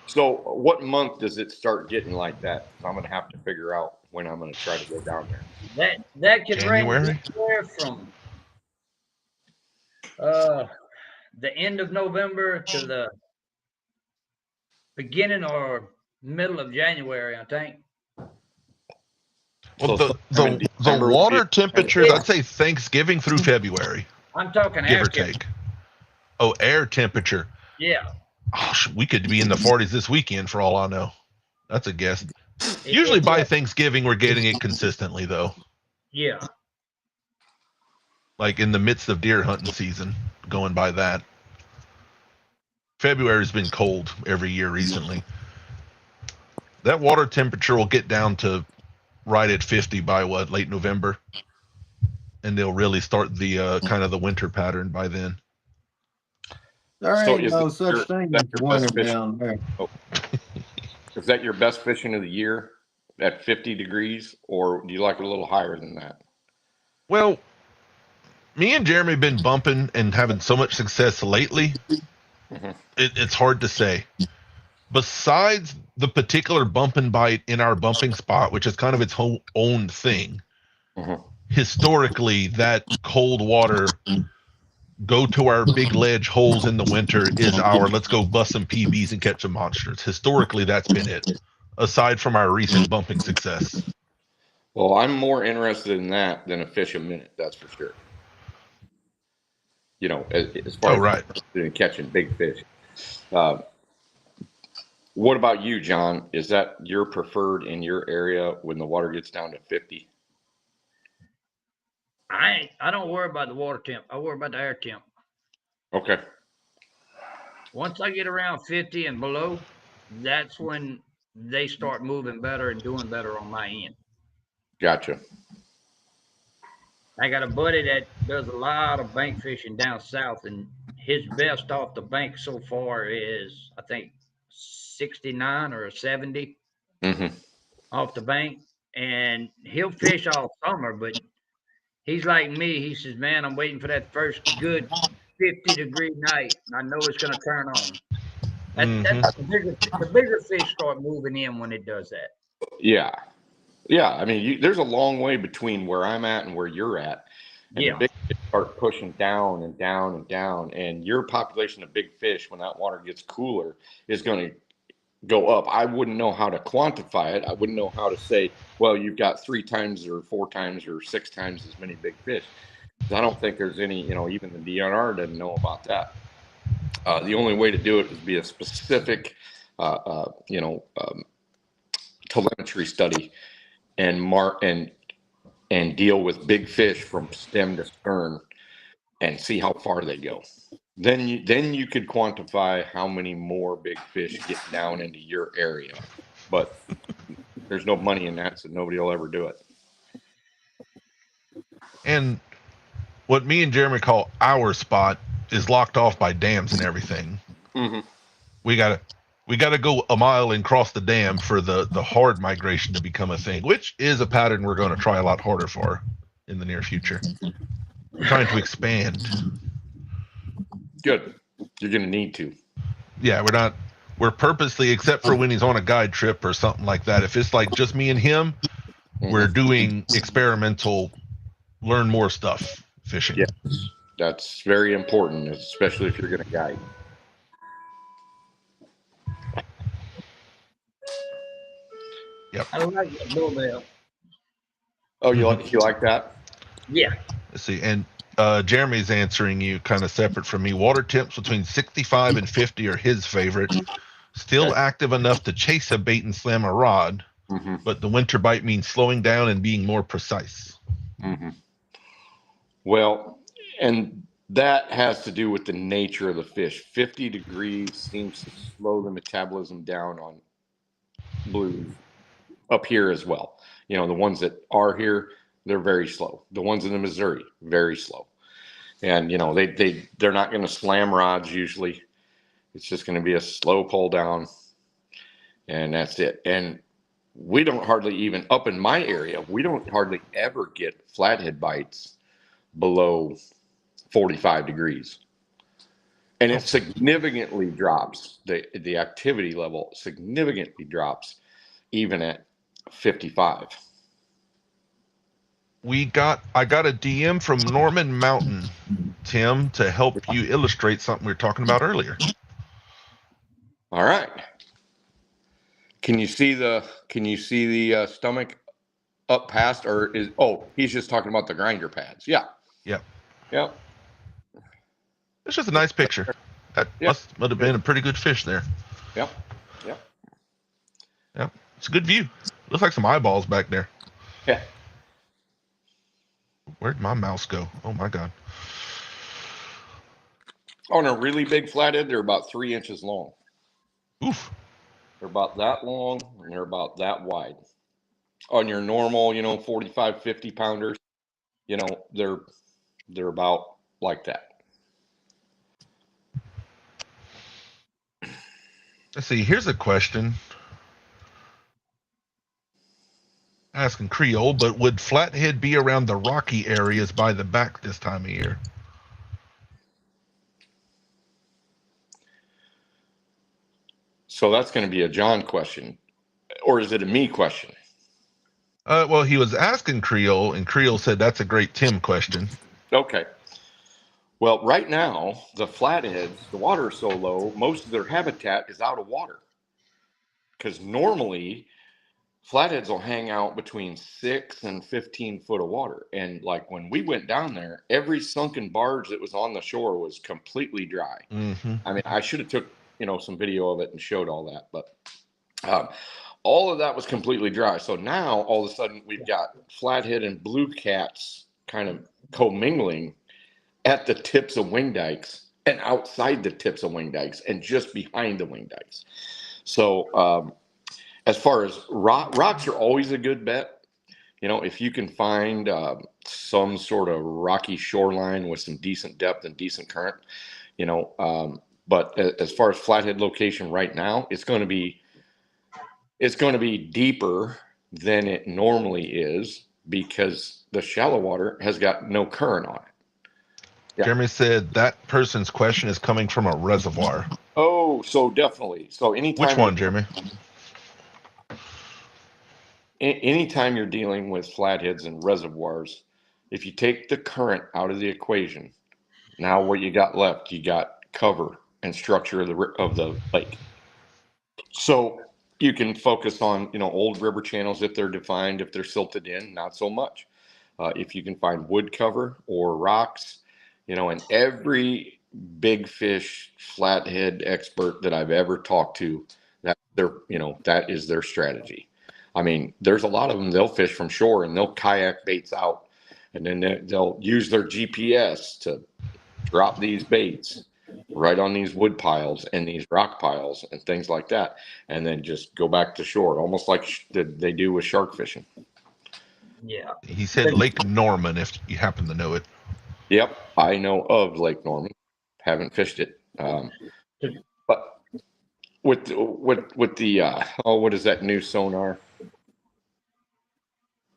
so what month does it start getting like that? I'm going to have to figure out when I'm going to try to go down there. That can January? range anywhere from the end of November to the beginning or middle of January, I think. Well, So the water temperatures, I'd say Thanksgiving through February, I'm talking give air or temperature. take. Oh, air temperature. Yeah. Oh, we could be in the 40s this weekend for all I know. That's a guess. Usually by Thanksgiving, we're getting it consistently, though. Yeah. Like in the midst of deer hunting season, going by that. February's been cold every year recently. That water temperature will get down to right at 50 by late November. And they'll really start the kind of the winter pattern by then. There So ain't is no the- such thing that as your winter best fish- down there. Is that your best fishing of the year at 50 degrees, or do you like it a little higher than that? Well, me and Jeremy have been bumping and having so much success lately. Mhm. It's hard to say. Besides the particular bump and bite in our bumping spot, which is kind of its whole own thing, Mhm. historically, that cold water go to our big ledge holes in the winter is our let's go bust some PBs and catch some monsters. Historically, that's been it, aside from our recent bumping success. Well, I'm more interested in that than a fish a minute. That's for sure. You know, as far Oh, as right. catching big fish. Uh, what about you, John? Is that your preferred in your area when the water gets down to 50? I don't worry about the water temp. I worry about the air temp. Okay. Once I get around 50 and below, that's when they start moving better and doing better on my end. Gotcha. I got a buddy that does a lot of bank fishing down south, and his best off the bank so far is, I think, 69 or 70 Hmm. off the bank. And he'll fish all summer, but he's like me. He says, "Man, I'm waiting for that first good 50-degree night. I know it's going to turn on." Hmm. That's the bigger fish start moving in when it does that. Yeah. Yeah. I mean, there's a long way between where I'm at and where you're at. And the Yeah. big fish start pushing down and down and down. And your population of big fish, when that water gets cooler, is going to go up. I wouldn't know how to quantify it. I wouldn't know how to say, well, you've got 3 times or 4 times or 6 times as many big fish. I don't think there's any, even the DNR doesn't know about that. The only way to do it is be a specific, telemetry study and and deal with big fish from stem to stern and see how far they go. Then you could quantify how many more big fish get down into your area. But there's no money in that, so nobody will ever do it. And what me and Jeremy call our spot is locked off by dams and everything. Mm-hmm. We gotta go a mile and cross the dam for the hard migration to become a thing, which is a pattern we're going to try a lot harder for in the near future. We're trying to expand. Good. You're going to need to. Yeah, we're purposely, except for when he's on a guide trip or something like that. If it's like just me and him, we're doing experimental, learn more stuff fishing. Yes, that's very important, especially if you're going to guide. Yep. I like that doorbell. Oh, you like that? Yeah. Let's see. And Jeremy's answering you kind of separate from me. Water temps between 65 and 50 are his favorite. Still Okay. active enough to chase a bait and slam a rod, Mm-hmm. but the winter bite means slowing down and being more precise. Mm-hmm. Well, and that has to do with the nature of the fish. 50 degrees seems to slow the metabolism down on blues up here as well. The ones that are here, they're very slow. The ones in the Missouri, very slow. And, they're not going to slam rods usually. It's just going to be a slow pull down, and that's it. And we don't hardly even, up in my area, we don't hardly ever get flathead bites below 45 degrees. And it significantly drops, the activity level significantly drops even at 55. I got a DM from Norman Mountain, Tim, to help you illustrate something we were talking about earlier. All right. Can you see the stomach up past, or he's just talking about the grinder pads. Yeah. Yep. Yep. It's just a nice picture. That must have been a pretty good fish there. Yep. Yep. Yep. It's a good view. Looks like some eyeballs back there. Yeah. Where'd my mouse go? Oh my God. On a really big flathead, they're about 3 inches long. Oof. They're about that long and they're about that wide. On your normal, 45, 50 pounders, they're about like that. Let's see. Here's a question. asking Creole, but would flathead be around the rocky areas by the back this time of year? So that's going to be a John question, or is it a me question? Well, he was asking Creole, and Creole said that's a great Tim question. Okay. Well, right now, the flatheads, the water is so low, most of their habitat is out of water. Because normally, flatheads will hang out between 6 and 15 foot of water. And like when we went down there, every sunken barge that was on the shore was completely dry. Mm-hmm. I mean, I should have took, some video of it and showed all that, but all of that was completely dry. So now all of a sudden we've got flathead and blue cats kind of commingling at the tips of wing dikes and outside the tips of wing dikes and just behind the wing dikes. So as far as rocks are always a good bet. If you can find some sort of rocky shoreline with some decent depth and decent current, but as far as flathead location right now, it's going to be deeper than it normally is because the shallow water has got no current on it. Yeah. Jeremy said that person's question is coming from a reservoir. Oh, so definitely. So anytime. Which one, Jeremy? Anytime you're dealing with flatheads and reservoirs, if you take the current out of the equation, now what you got left, you got cover and structure of the lake. So you can focus on, old river channels if they're defined, if they're silted in, not so much. If you can find wood cover or rocks, and every big fish flathead expert that I've ever talked to, that is their strategy. I mean, there's a lot of them, they'll fish from shore and they'll kayak baits out, and then they'll use their GPS to drop these baits right on these wood piles and these rock piles and things like that, and then just go back to shore, almost like they do with shark fishing. Yeah. He said Lake Norman, if you happen to know it. Yep, I know of Lake Norman. Haven't fished it, but with the what is that new sonar?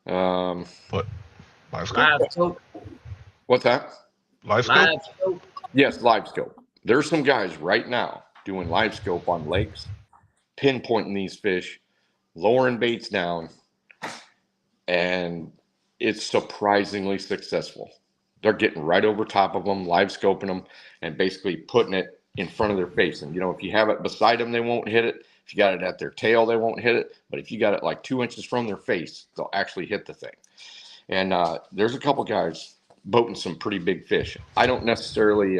What? Live scope? Live scope. What's that? Live scope? Live scope. Yes, live scope. There's some guys right now doing live scope on lakes, pinpointing these fish, lowering baits down, and it's surprisingly successful. They're getting right over top of them, live scoping them, and basically putting it in front of their face. And, if you have it beside them, they won't hit it. If you got it at their tail, they won't hit it. But if you got it like 2 inches from their face, they'll actually hit the thing. And there's a couple guys boating some pretty big fish. I don't necessarily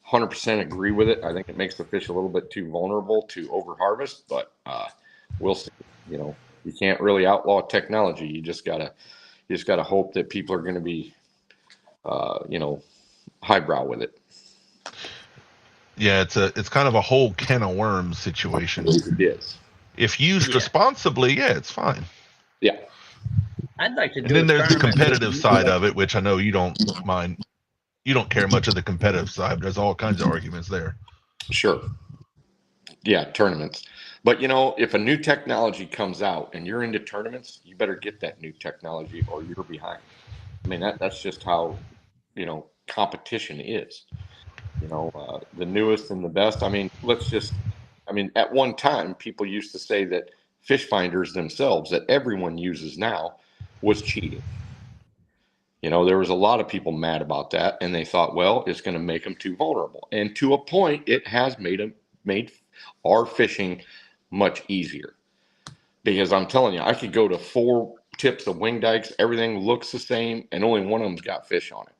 100% agree with it. I think it makes the fish a little bit too vulnerable to overharvest, but we'll see. You can't really outlaw technology. You just gotta hope that people are going to be highbrow with it. Yeah, it's kind of a whole can of worms situation. It is. If used responsibly, yeah, it's fine. Yeah. I'd like to do. And then there's the tournament. competitive side of it, which I know you don't mind. You don't care much of the competitive side, but there's all kinds of arguments there. Sure. Yeah, tournaments. But if a new technology comes out and you're into tournaments, you better get that new technology or you're behind. I mean, that's just how, competition is. The newest and the best. I mean, at one time, people used to say that fish finders themselves that everyone uses now was cheating. There was a lot of people mad about that, and they thought, well, it's going to make them too vulnerable. And to a point, it has made our fishing much easier. Because I'm telling you, I could go to 4 tips of wing dikes, everything looks the same, and only one of them's got fish on it.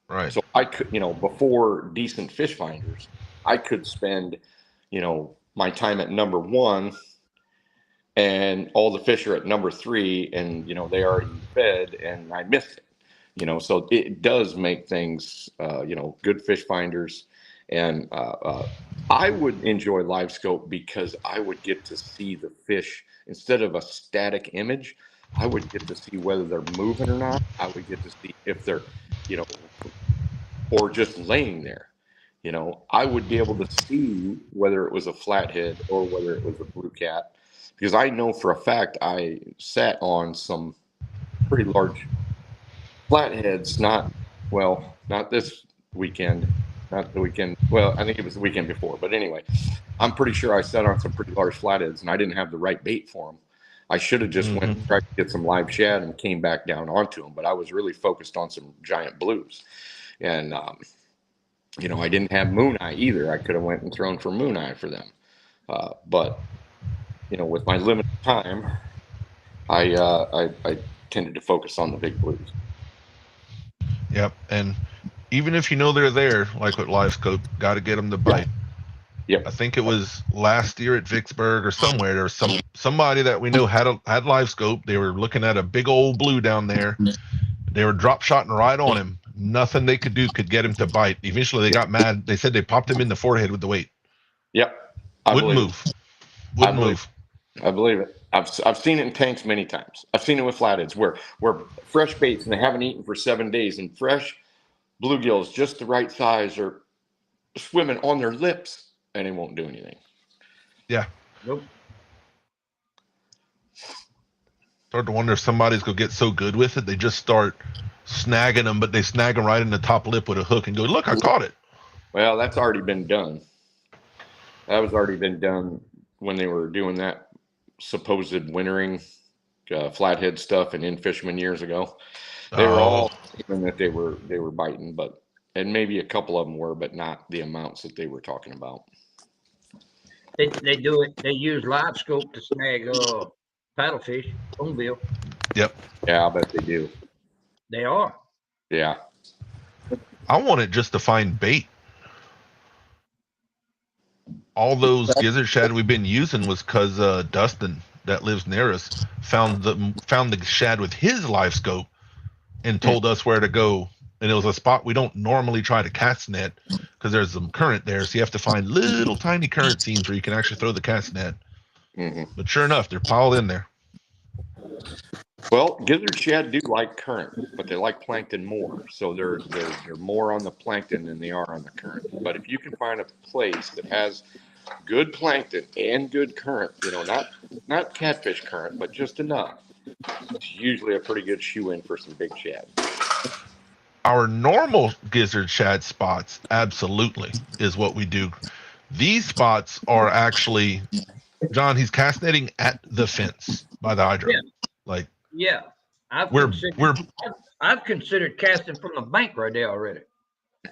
Right. So I could, before decent fish finders, I could spend, my time at number 1 and all the fish are at number 3 and, they already fed and I missed it, so it does make things, good fish finders. And I would enjoy live scope because I would get to see the fish instead of a static image. I would get to see whether they're moving or not. I would get to see if they're, or just laying there. I would be able to see whether it was a flathead or whether it was a blue cat. because I know for a fact I sat on some pretty large flatheads, not this weekend, not the weekend. Well, I think it was the weekend before, but anyway, I'm pretty sure I sat on some pretty large flatheads and I didn't have the right bait for them. I should have just went and tried to get some live shad and came back down onto them, but I was really focused on some giant blues. And, you know, I didn't have moon eye either. I could have went and thrown for moon eye for them. But, you know, with my limited time, I tended to focus on the big blues. Yep. And even if you know they're there, like with live scope, got to get them to bite. Yep. I think it was last year at Vicksburg or somewhere. There was somebody that we knew had live scope. They were looking at a big old blue down there. They were drop shotting right on him. Nothing they could do could get him to bite. Eventually, they got mad. They said they popped him in the forehead with the weight. Yep. Wouldn't move. Wouldn't move. I believe it. I've seen it in tanks many times. I've seen it with flatheads where fresh baits and they haven't eaten for 7 days and fresh bluegills just the right size are swimming on their lips and it won't do anything. Yeah. Nope. Start to wonder if somebody's gonna get so good with it they just start snagging them, but they snag them right in the top lip with a hook and go, "Look, I caught it." Well, that's already been done. That was already been done when they were doing that supposed wintering flathead stuff and in fishermen years ago. They were all even that they were biting, but and maybe a couple of them were, but not the amounts that they were talking about. They do it. They use live scope to snag paddlefish, spoonbill. Yep. Yeah, I bet they do. They are. Yeah. I wanted just to find bait. All those gizzard shad we've been using was because Dustin that lives near us found the shad with his live scope and told us where to go. And it was a spot we don't normally try to cast net because there's some current there. So you have to find little tiny current seams where you can actually throw the cast net. Mm-hmm. But sure enough, they're piled in there. Well, gizzard shad do like current, but they like plankton more. So they're more on the plankton than they are on the current. But if you can find a place that has good plankton and good current, you know, not catfish current, but just enough, it's usually a pretty good shoe-in for some big shad. Our normal gizzard shad spots absolutely is what we do. These spots are actually, John, he's cast netting at the fence by the hydro. Yeah. Like, Yeah. I've considered casting from the bank right there already.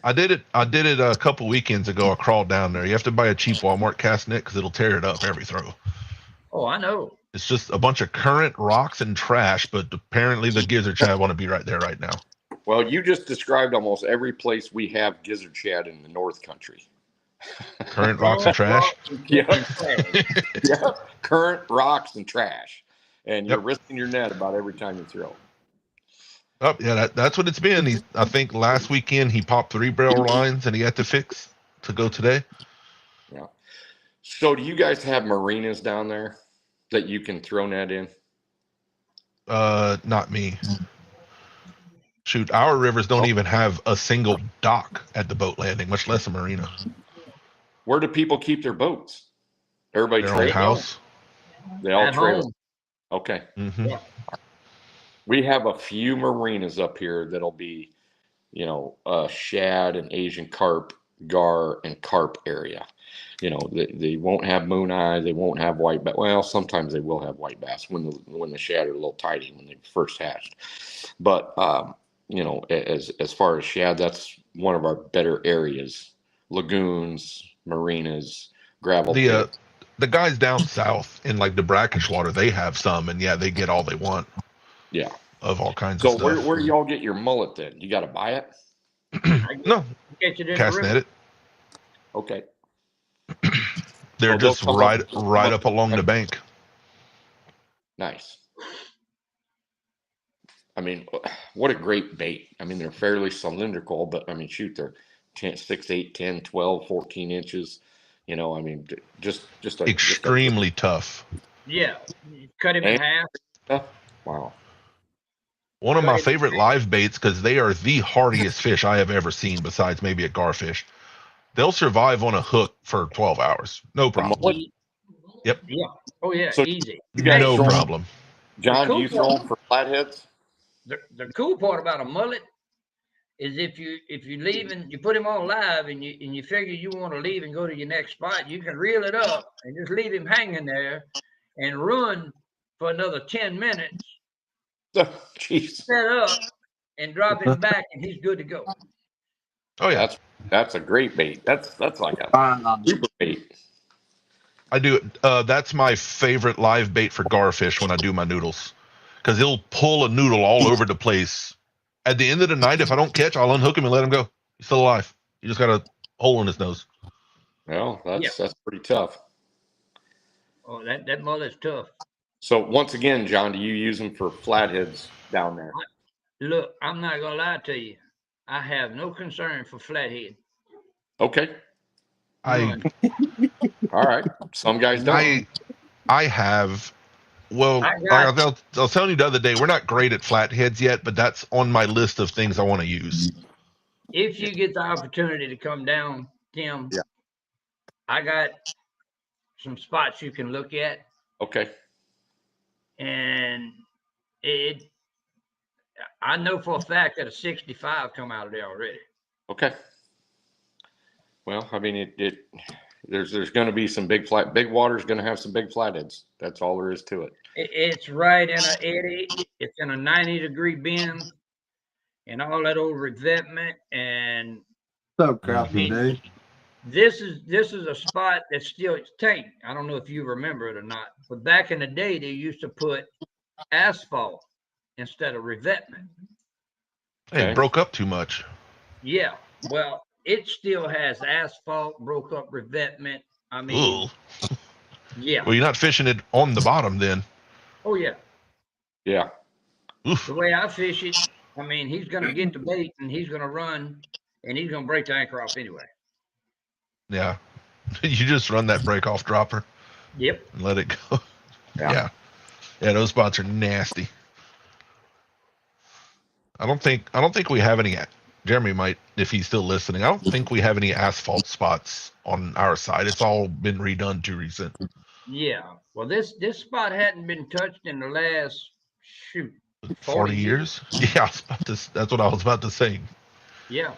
I did it a couple weekends ago. I crawled down there. You have to buy a cheap Walmart cast net because it'll tear it up every throw. Oh, I know. It's just a bunch of current rocks and trash, but apparently the gizzard shad want to be right there right now. Well, you just described almost every place we have gizzard shad in the North Country. Current rocks and trash. Yeah. Yeah. Current rocks and trash. And you're risking your net about every time you throw. Oh, yeah, that's what it's been. I think last weekend he popped 3 barrel lines and he had to fix to go today. Yeah. So do you guys have marinas down there that you can throw net in? Not me. Shoot, our rivers don't even have a single dock at the boat landing, much less a marina. Where do people keep their boats? Everybody Their own trailer? house. They all At trailer. home. Okay. Mm-hmm. Yeah. We have a few marinas up here that'll be, you know, shad and Asian carp, gar and carp area. You know, they won't have moon eye, they won't have white bass. Well, sometimes they will have white bass when the shad are a little tidy when they first hatched. But you know, as far as shad, that's one of our better areas. Lagoons, marinas, gravel. The guys down south in like the brackish water, they have some, and yeah, they get all they want. Yeah. Of all kinds So of stuff. where do y'all get your mullet then? You got to buy it? No, Catch it in cast the net river. it. Okay. They're Oh, they'll just come right up- up along the bank. Nice. I mean, what a great bait. I mean, they're fairly cylindrical, but I mean, shoot, they're 6, 8, 10, 12, 14 inches. You know, I mean, just Extremely tough. Yeah. You cut him in half. Wow. One of my favorite live baits because they are the hardiest fish I have ever seen besides maybe a garfish. They'll survive on a hook for 12 hours. No problem. Mullet? Yeah. Oh yeah, So easy. you guys No throw 'em- problem. John, cool do you throw them for flatheads? The cool part about a mullet is if you leave and you put him on live and you figure you want to leave and go to your next spot, you can reel it up and just leave him hanging there and run for another 10 minutes, Jeez, set up and drop him back and he's good to go. Oh yeah, that's a great bait. That's like a super bait. I do it. That's my favorite live bait for garfish when I do my noodles, because he'll pull a noodle all over the place. At the end of the night, if I don't catch, I'll unhook him and let him go. He's still alive. He just got a hole in his nose. Well, that's pretty tough. Oh, that mullet's tough. So once again, John, do you use them for flatheads down there? Look, I'm not gonna lie to you. I have no concern for flathead. Okay, I all right. Some guys don't. I have. Well, I was telling you the other day, we're not great at flatheads yet, but that's on my list of things I want to use. If you get the opportunity to come down, Tim, Yeah. I got some spots you can look at, Okay. and I know for a fact that a 65 come out of there already. Okay. Well, I mean, there's going to be some big water's going to have some big flatheads. That's all there is to it. It's right in an eddy. It's in a 90-degree bend, and all that old revetment. And So crappy, dude. this is a spot that's still tank. I don't know if you remember it or not, but back in the day, they used to put asphalt instead of revetment. It broke up too much. Yeah. Well, it still has asphalt, broke up revetment. I mean, Ooh. yeah. Well, you're not fishing it on the bottom then. Oh yeah. Yeah. Oof. The way I fish it, I mean, he's gonna get the bait and he's gonna run and he's gonna break the anchor off anyway. Yeah. You just run that break off dropper Yep. and let it go. Yeah. Yeah, those spots are nasty. I don't think we have any. Jeremy might, if he's still listening. I don't think we have any asphalt spots on our side. It's all been redone too recent. Yeah. Well, this spot hadn't been touched in the last 40 years? Yeah, that's what I was about to say. Yeah.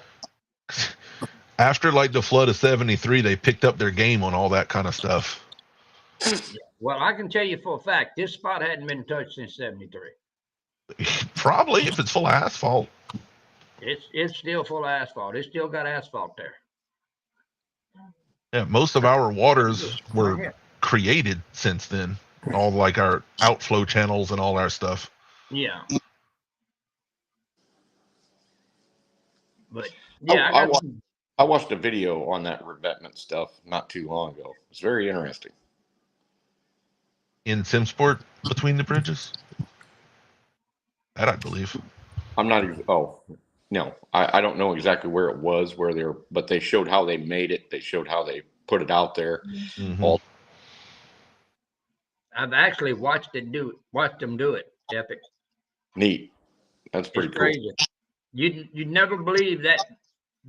After like the flood of 73, they picked up their game on all that kind of stuff. Well, I can tell you for a fact, this spot hadn't been touched since 73. Probably, if it's full of asphalt. It's still full of asphalt. It's still got asphalt there. Yeah, most of our waters were created since then. All like our outflow channels and all our stuff. Yeah. But yeah, I watched a video on that revetment stuff not too long ago. It's very interesting. In Simsport, between the bridges? That I believe. I'm not even. Oh, no, I don't know exactly where it was, but they showed how they made it. They showed how they put it out there. Mm-hmm. I've actually watched them do it. Epic. Neat. That's pretty It's cool. crazy. You'd never believe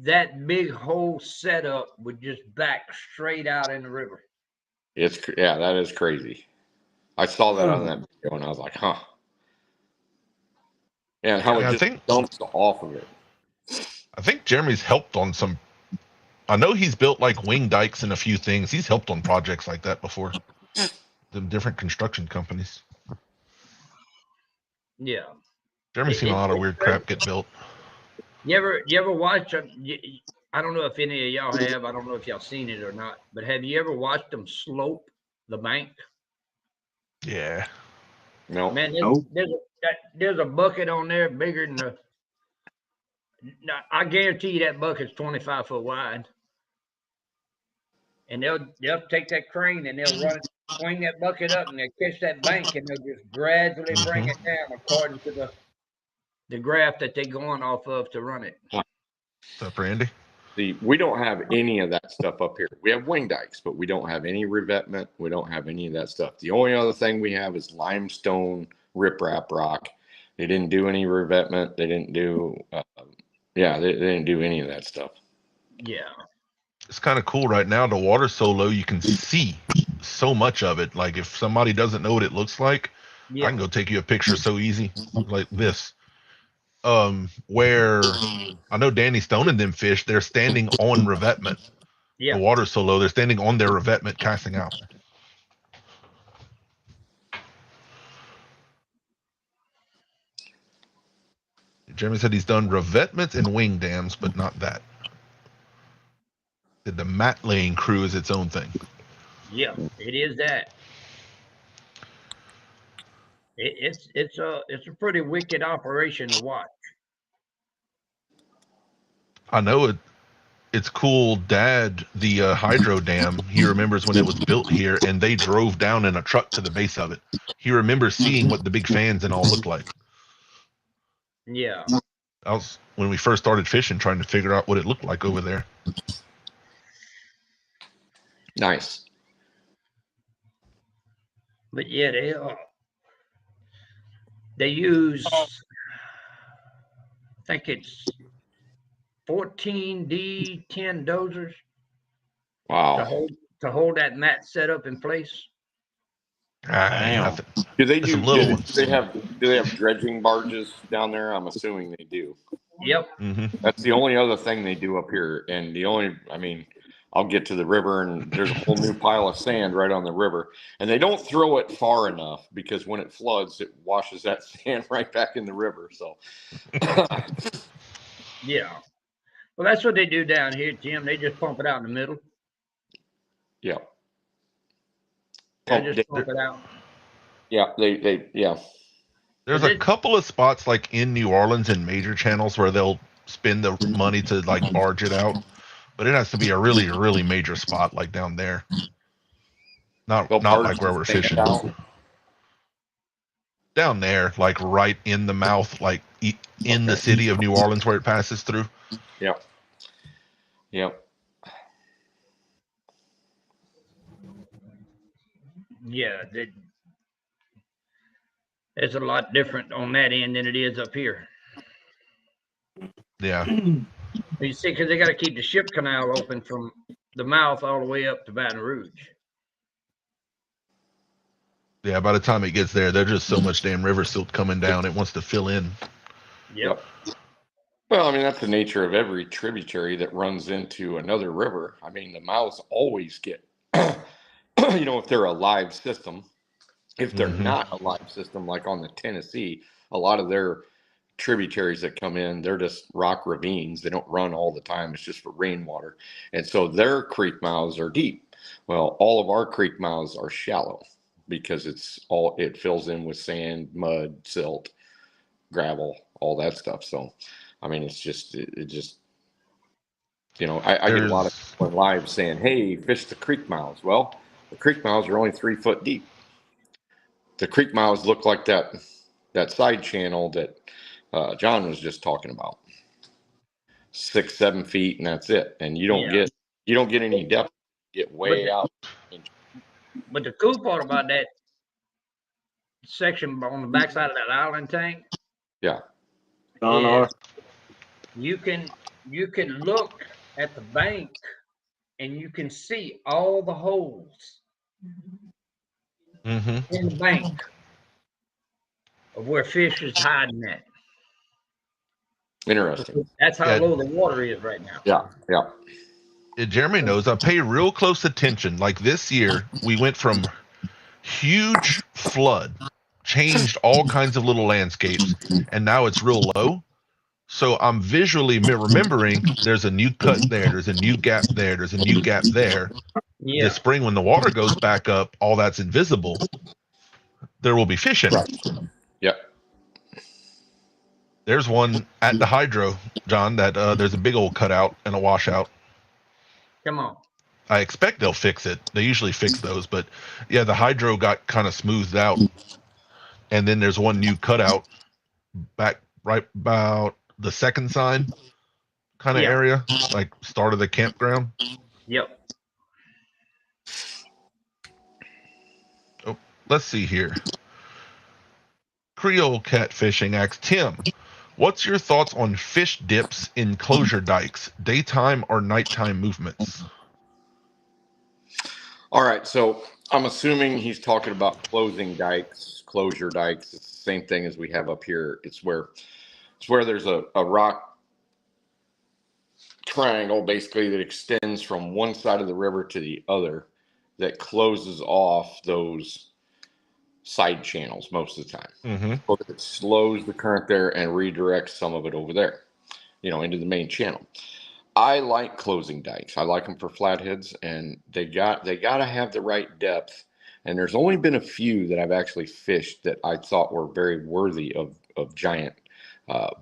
that big whole setup would just back straight out in the river. That is crazy. I saw that on that video and I was like, huh. Yeah, and how it just dumps off of it. I think Jeremy's helped on some. I know he's built like wing dikes and a few things. He's helped on projects like that before. The different construction companies. Yeah. Jeremy's seen a lot of weird crap get built. You ever watch? I don't know if any of y'all have. I don't know if y'all seen it or not. But have you ever watched them slope the bank? Yeah. No. Man, there's a bucket on there bigger than the. I guarantee you that bucket's 25 foot wide. And they'll take that crane and they'll swing that bucket up and they'll catch that bank and they'll just gradually bring it down according to the graph that they're going off of to run it. What's up, Randy? We don't have any of that stuff up here. We have wing dikes, but we don't have any revetment. We don't have any of that stuff. The only other thing we have is limestone riprap rock. They didn't do any revetment. They didn't do, they didn't do any of that stuff. Yeah. It's kind of cool right now. The water's so low you can see so much of it. Like if somebody doesn't know what it looks like, I Yeah. can go take you a picture so easy, like this. Where I know Danny Stone and them fish, they're standing on revetment. Yeah. The water's so low, they're standing on their revetment casting out. Jeremy said he's done revetments and wing dams, but not that. The mat laying crew is its own thing. Yeah. It is that. It's a pretty wicked operation to watch. I know it. It's cool. Dad, the hydro dam, he remembers when it was built here, and they drove down in a truck to the base of it. He remembers seeing what the big fans and all looked like. Yeah. That was when we first started fishing, trying to figure out what it looked like over there. Nice. But yeah, they use, I think it's 14D 10 dozers to Wow. hold that mat set up in place. Nothing. Do they There's do? some little Do ones. they have dredging barges down there? I'm assuming they do. Yep. Hmm. That's the only other thing they do up here. And I mean, I'll get to the river and there's a whole new pile of sand right on the river. And they don't throw it far enough because when it floods, it washes that sand right back in the river. So, Yeah. Well, that's what they do down here, Jim. They just pump it out in the middle. yeah. They Oh, just pump it out. Yeah. Yeah. There's Is a it- couple of spots like in New Orleans and major channels where they'll spend the money to like barge it out, but it has to be a really, really major spot like down there. Not They'll not barge like where the we're sand fishing. out. Down there, like right in the mouth, like in the city of New Orleans where it passes through. Yep. Yep. Yeah. It's a lot different on that end than it is up here. Yeah. You see, because they got to keep the ship canal open from the mouth all the way up to Baton Rouge. Yeah, by the time it gets there, there's just so much damn river silt coming down. It wants to fill in. Yep. Well, I mean, that's the nature of every tributary that runs into another river. I mean, the mouths always get, if they're a live system. If they're Mhm. not a live system, like on the Tennessee, a lot of their tributaries that come in, they're just rock ravines. They don't run all the time. It's just for rainwater. And so their creek mouths are deep. Well, all of our creek mouths are shallow because it fills in with sand, mud, silt, gravel, all that stuff. So, I mean, it's just, I get a lot of people live saying, hey, fish the creek mouths. Well, the creek mouths are only 3 foot deep. The creek mouths look like that side channel that John was just talking about. 6-7 feet, and that's it. And you don't get any depth. You get way out. But the cool part about that section on the backside of that island tank, Yeah. Sonar. you can look at the bank and you can see all the holes Mm-hmm. in the bank of where fish is hiding at. Interesting. That's how Yeah. low the water is right now. Yeah. Yeah. Jeremy knows I pay real close attention. Like this year, we went from huge flood, changed all kinds of little landscapes, and now it's real low. So I'm visually remembering there's a new cut there, there's a new gap there, there's a new gap there. Yeah. This spring, when the water goes back up, all that's invisible. There will be fish in it. Yep. There's one at the hydro, John, that there's a big old cutout and a washout. Come on. I expect they'll fix it. They usually fix those, but yeah, the hydro got kind of smoothed out. And then there's one new cutout back right about the second sign kind of Yeah. area, like start of the campground. Yep. Let's see here. Creole Catfishing asks, Tim, what's your thoughts on fish dips in closure dikes, daytime or nighttime movements? All right, so I'm assuming he's talking about closing dikes, closure dikes. It's the same thing as we have up here. It's where there's a rock triangle basically that extends from one side of the river to the other that closes off those side channels most of the time. Mm-hmm. So it slows the current there and redirects some of it over there, into the main channel. I like closing dikes. I like them for flatheads, and they got to have the right depth. And there's only been a few that I've actually fished that I thought were very worthy of giant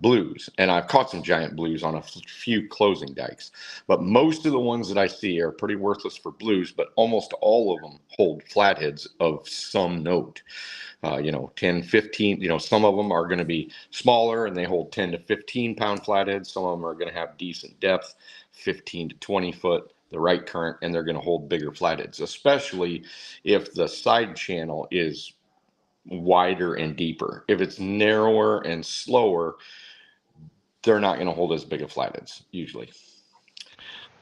blues. And I've caught some giant blues on a few closing dikes. But most of the ones that I see are pretty worthless for blues, but almost all of them hold flatheads of some note. 10, 15, some of them are going to be smaller and they hold 10 to 15 pound flatheads. Some of them are going to have decent depth, 15 to 20 foot, the right current, and they're going to hold bigger flatheads, especially if the side channel is wider and deeper. If it's narrower and slower, they're not going to hold as big of flatheads usually.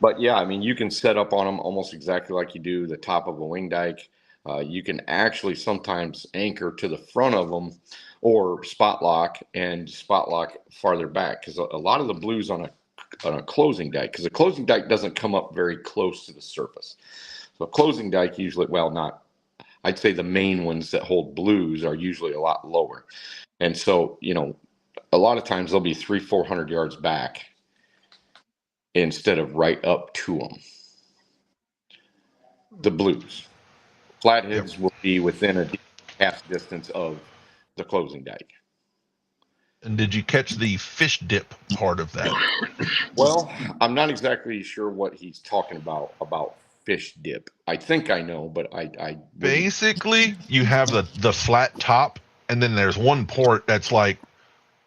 But yeah, I mean, you can set up on them almost exactly like you do the top of a wing dike. You can actually sometimes anchor to the front of them or spot lock farther back, because a lot of the blues on a closing dike, because a closing dike doesn't come up very close to the surface. So a closing dike usually, I'd say the main ones that hold blues are usually a lot lower. And so, a lot of times they'll be 300-400 yards back instead of right up to them. The blues. Flatheads will be within a half distance of the closing dike. And did you catch the fish dip part of that? Well, I'm not exactly sure what he's talking about fish dip. I think I know, but I basically you have the flat top, and then there's one port that's like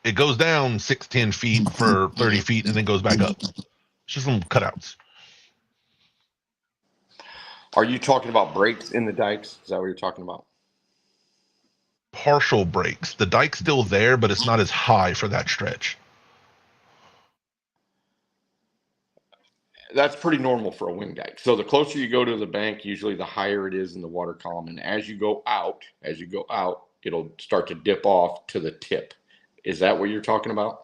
it goes down 6-10 feet for 30 feet and then goes back up. It's just some cutouts. Are you talking about breaks in the dikes? Is that what you're talking about? Partial breaks. The dike's still there, but it's not as high for that stretch. That's pretty normal for a wing dike. So the closer you go to the bank, usually the higher it is in the water column. And as you go out, it'll start to dip off to the tip. Is that what you're talking about?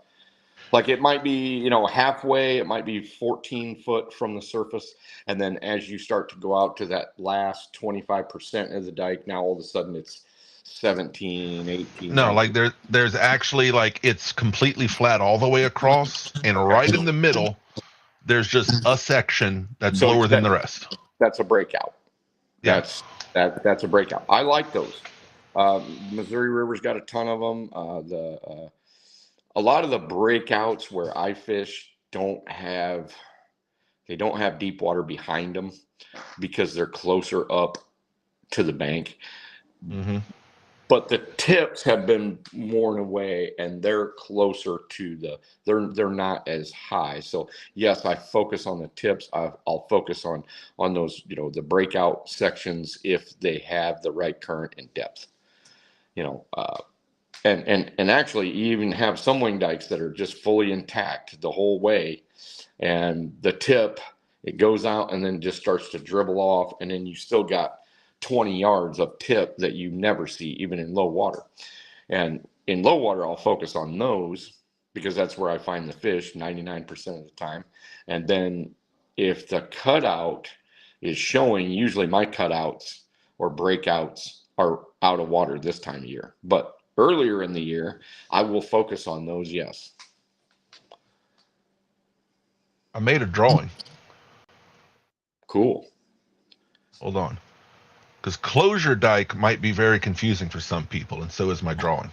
Like it might be, halfway, it might be 14 foot from the surface. And then as you start to go out to that last 25% of the dike, now all of a sudden it's 17, 18. No, 19. Like there's actually like it's completely flat all the way across, and right in the middle, there's just a section that's lower than the rest. That's a breakout. Yeah. That's a breakout. I like those. Missouri River's got a ton of them. A lot of the breakouts where I fish don't have deep water behind them because they're closer up to the bank. Mm-hmm. But the tips have been worn away and they're closer to they're not as high. So yes, I focus on the tips. I'll focus on those, the breakout sections if they have the right current and depth, and actually you even have some wing dikes that are just fully intact the whole way. And the tip, it goes out and then just starts to dribble off. And then you still got 20 yards of tip that you never see, even in low water. And in low water, I'll focus on those because that's where I find the fish 99% of the time. And then if the cutout is showing, usually my cutouts or breakouts are out of water this time of year. But earlier in the year, I will focus on those, yes. I made a drawing. Cool. Hold on. Because closure dike might be very confusing for some people, and so is my drawing.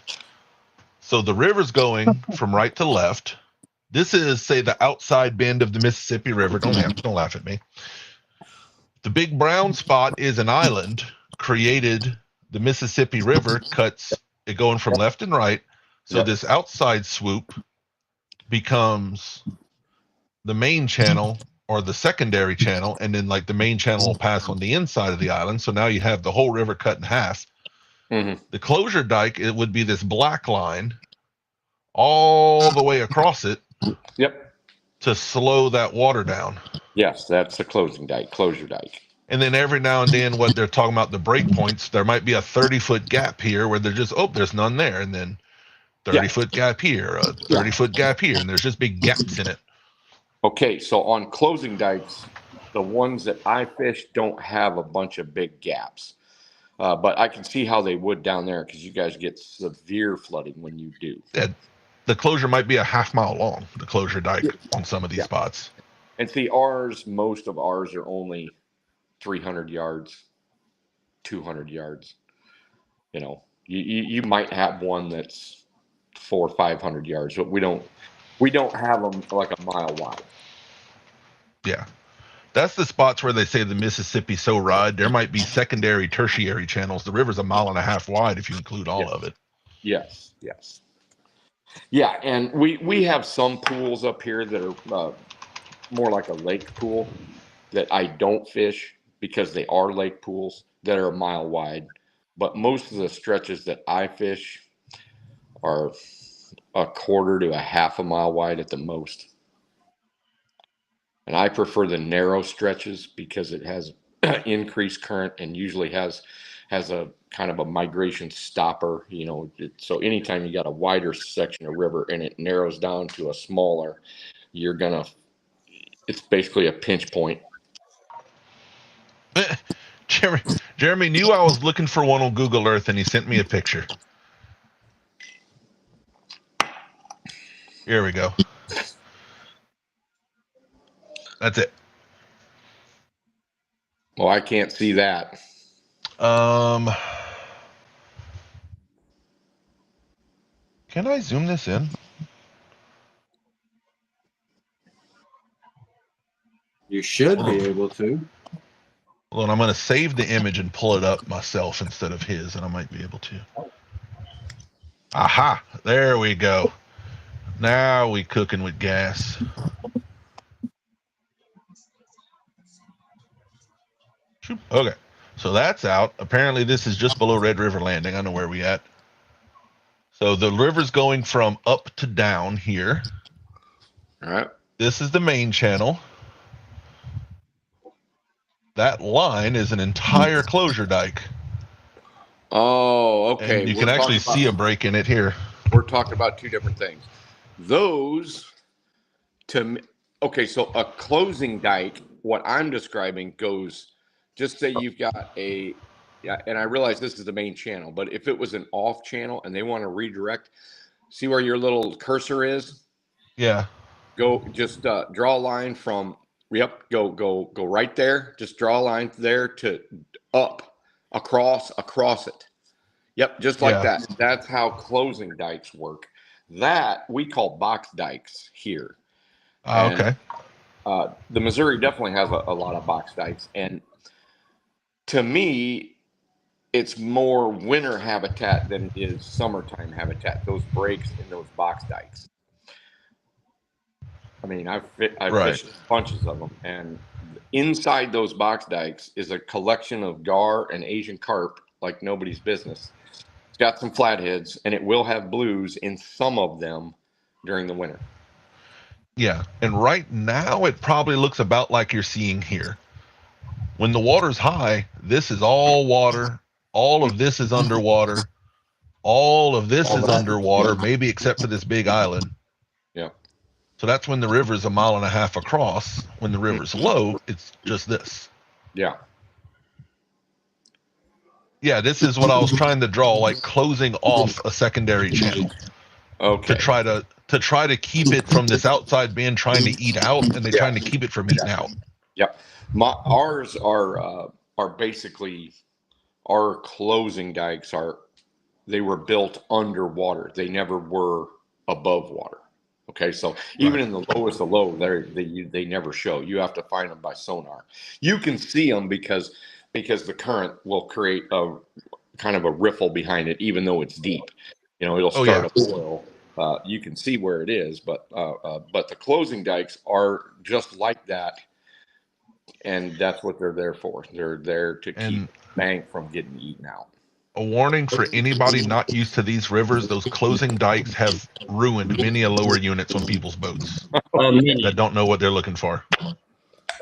So the river's going from right to left. This is, say, the outside bend of the Mississippi River. Don't laugh at me. The big brown spot is an island created. The Mississippi River cuts it going from left and right. So this outside swoop becomes the main channel or the secondary channel, and then like the main channel will pass on the inside of the island. So now you have the whole river cut in half. Mm-hmm. The closure dike, it would be this black line all the way across it. Yep. To slow that water down. Yes, that's a closure dike. And then every now and then, what they're talking about, the break points, there might be a 30-foot gap here where they're just, oh, there's none there. And then 30-foot gap here, a 30-foot gap here, and there's just big gaps in it. Okay, so on closing dikes, the ones that I fish don't have a bunch of big gaps. But I can see how they would down there because you guys get severe flooding when you do. The closure might be a half-mile long, the closure dike on some of these spots. And see, most of ours are only 300 yards, 200 yards. You know, you might have one that's 400 or 500 yards, but we don't have them like a mile wide. Yeah. That's the spots where they say the Mississippi's so wide. There might be secondary, tertiary channels. The river's a mile and a half wide if you include all of it. Yes. Yeah, and we have some pools up here that are more like a lake pool that I don't fish because they are lake pools that are a mile wide. But most of the stretches that I fish are a quarter to a half a mile wide at the most. And I prefer the narrow stretches because it has increased current and usually has a kind of a migration stopper, you know. So anytime you got a wider section of river and it narrows down to a smaller, it's basically a pinch point. Jeremy knew I was looking for one on Google Earth and he sent me a picture. Here we go. That's it. Well, I can't see that. Can I zoom this in? You should be able to. Well, and I'm going to save the image and pull it up myself instead of his, and I might be able to. Aha! There we go. Now we cooking with gas. Okay, so that's out. Apparently this is just below Red River Landing. I know where we at. So the river's going from up to down here. All right. This is the main channel. That line is an entire closure dike. Oh, okay. And you can actually see a break in it here. We're talking about two different things. Those, okay, so a closing dike, what I'm describing goes, just say you've got and I realize this is the main channel, but if it was an off channel and they want to redirect, see where your little cursor is? Yeah. Go, just draw a line from, go right there. Just draw a line there to up, across it. Yep, just like that. That's how closing dikes work. That we call box dikes here. Okay. The Missouri definitely has a lot of box dikes. And to me, it's more winter habitat than it is summertime habitat, those breaks in those box dikes. I mean, I've fished bunches of them. And inside those box dikes is a collection of gar and Asian carp like nobody's business. It's got some flatheads, and it will have blues in some of them during the winter. Yeah, and right now it probably looks about like you're seeing here. When the water's high, this is all water. All of this is underwater. All of this is underwater, maybe except for this big island. Yeah. So that's when the river's a mile and a half across. When the river's low, it's just this. Yeah. Yeah, this is what I was trying to draw, like closing off a secondary channel. Okay. To try to keep it from this outside band trying to eat out, and they're trying to keep it from eating out. Yep. Ours are basically, our closing dikes they were built underwater. They never were above water. Okay, so even in the lowest of low, they never show. You have to find them by sonar. You can see them because the current will create a kind of a riffle behind it, even though it's deep. You know, it'll start a boil. You can see where it is, but the closing dikes are just like that, and that's what they're there for. They're there to keep bank from getting eaten out. A warning for anybody not used to these rivers: those closing dikes have ruined many a lower units on people's boats that don't know what they're looking for.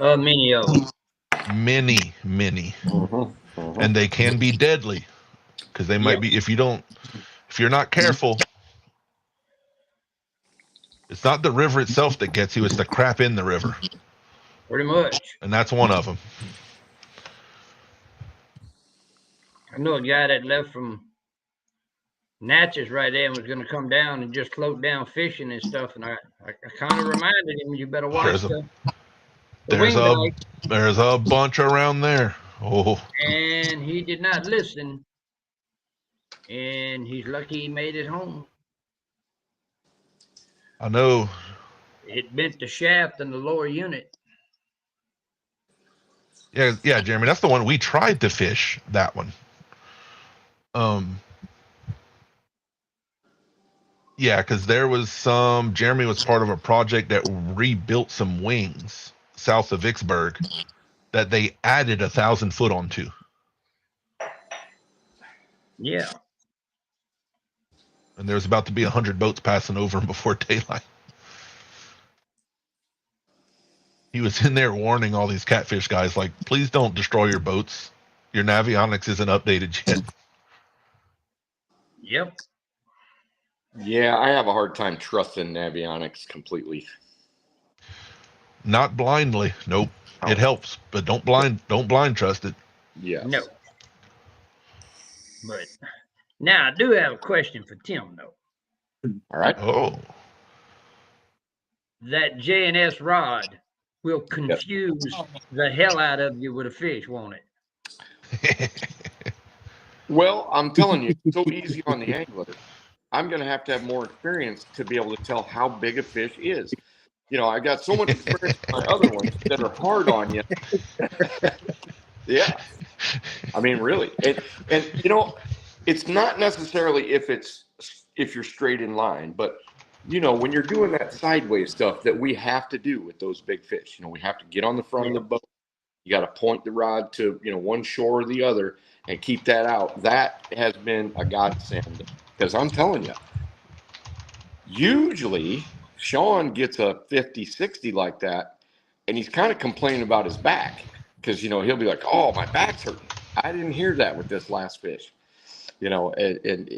Many of them. many, and they can be deadly because they might be if you're not careful. It's not the river itself that gets you; it's the crap in the river, Pretty much. and that's one of them. I know a guy that left from Natchez right there and was going to come down and just float down fishing and stuff. And I kind of reminded him, you better watch There's a bunch around there. Oh, and he did not listen. And he's lucky he made it home. I know. It bent the shaft in the lower unit. Yeah, Jeremy, that's the one we tried to fish. That one. Yeah, because there was Jeremy was part of a project that rebuilt some wings south of Vicksburg that they added 1,000 foot onto. Yeah. And there was about to be 100 boats passing over them before daylight. He was in there warning all these catfish guys, like, please don't destroy your boats. Your navionics isn't updated yet. Yep. Yeah, I have a hard time trusting navionics completely. Not blindly. Nope. It helps, but don't blind trust it. Yeah. No. But now I do have a question for Tim, though. All right. Oh. That J&S rod will confuse the hell out of you with a fish, won't it? Well, I'm telling you, it's so easy on the angler. I'm going to have more experience to be able to tell how big a fish is. You know, I got so much experience with my other ones that are hard on you. Yeah. I mean, really. And you know, it's not necessarily if you're straight in line, but you know, when you're doing that sideways stuff that we have to do with those big fish, you know, we have to get on the front of the boat. You got to point the rod to, you know, one shore or the other and keep that out. That has been a godsend because I'm telling you, usually Sean gets a 50, 60 like that, and he's kind of complaining about his back because, you know, he'll be like, oh, my back's hurting. I didn't hear that with this last fish. You know, and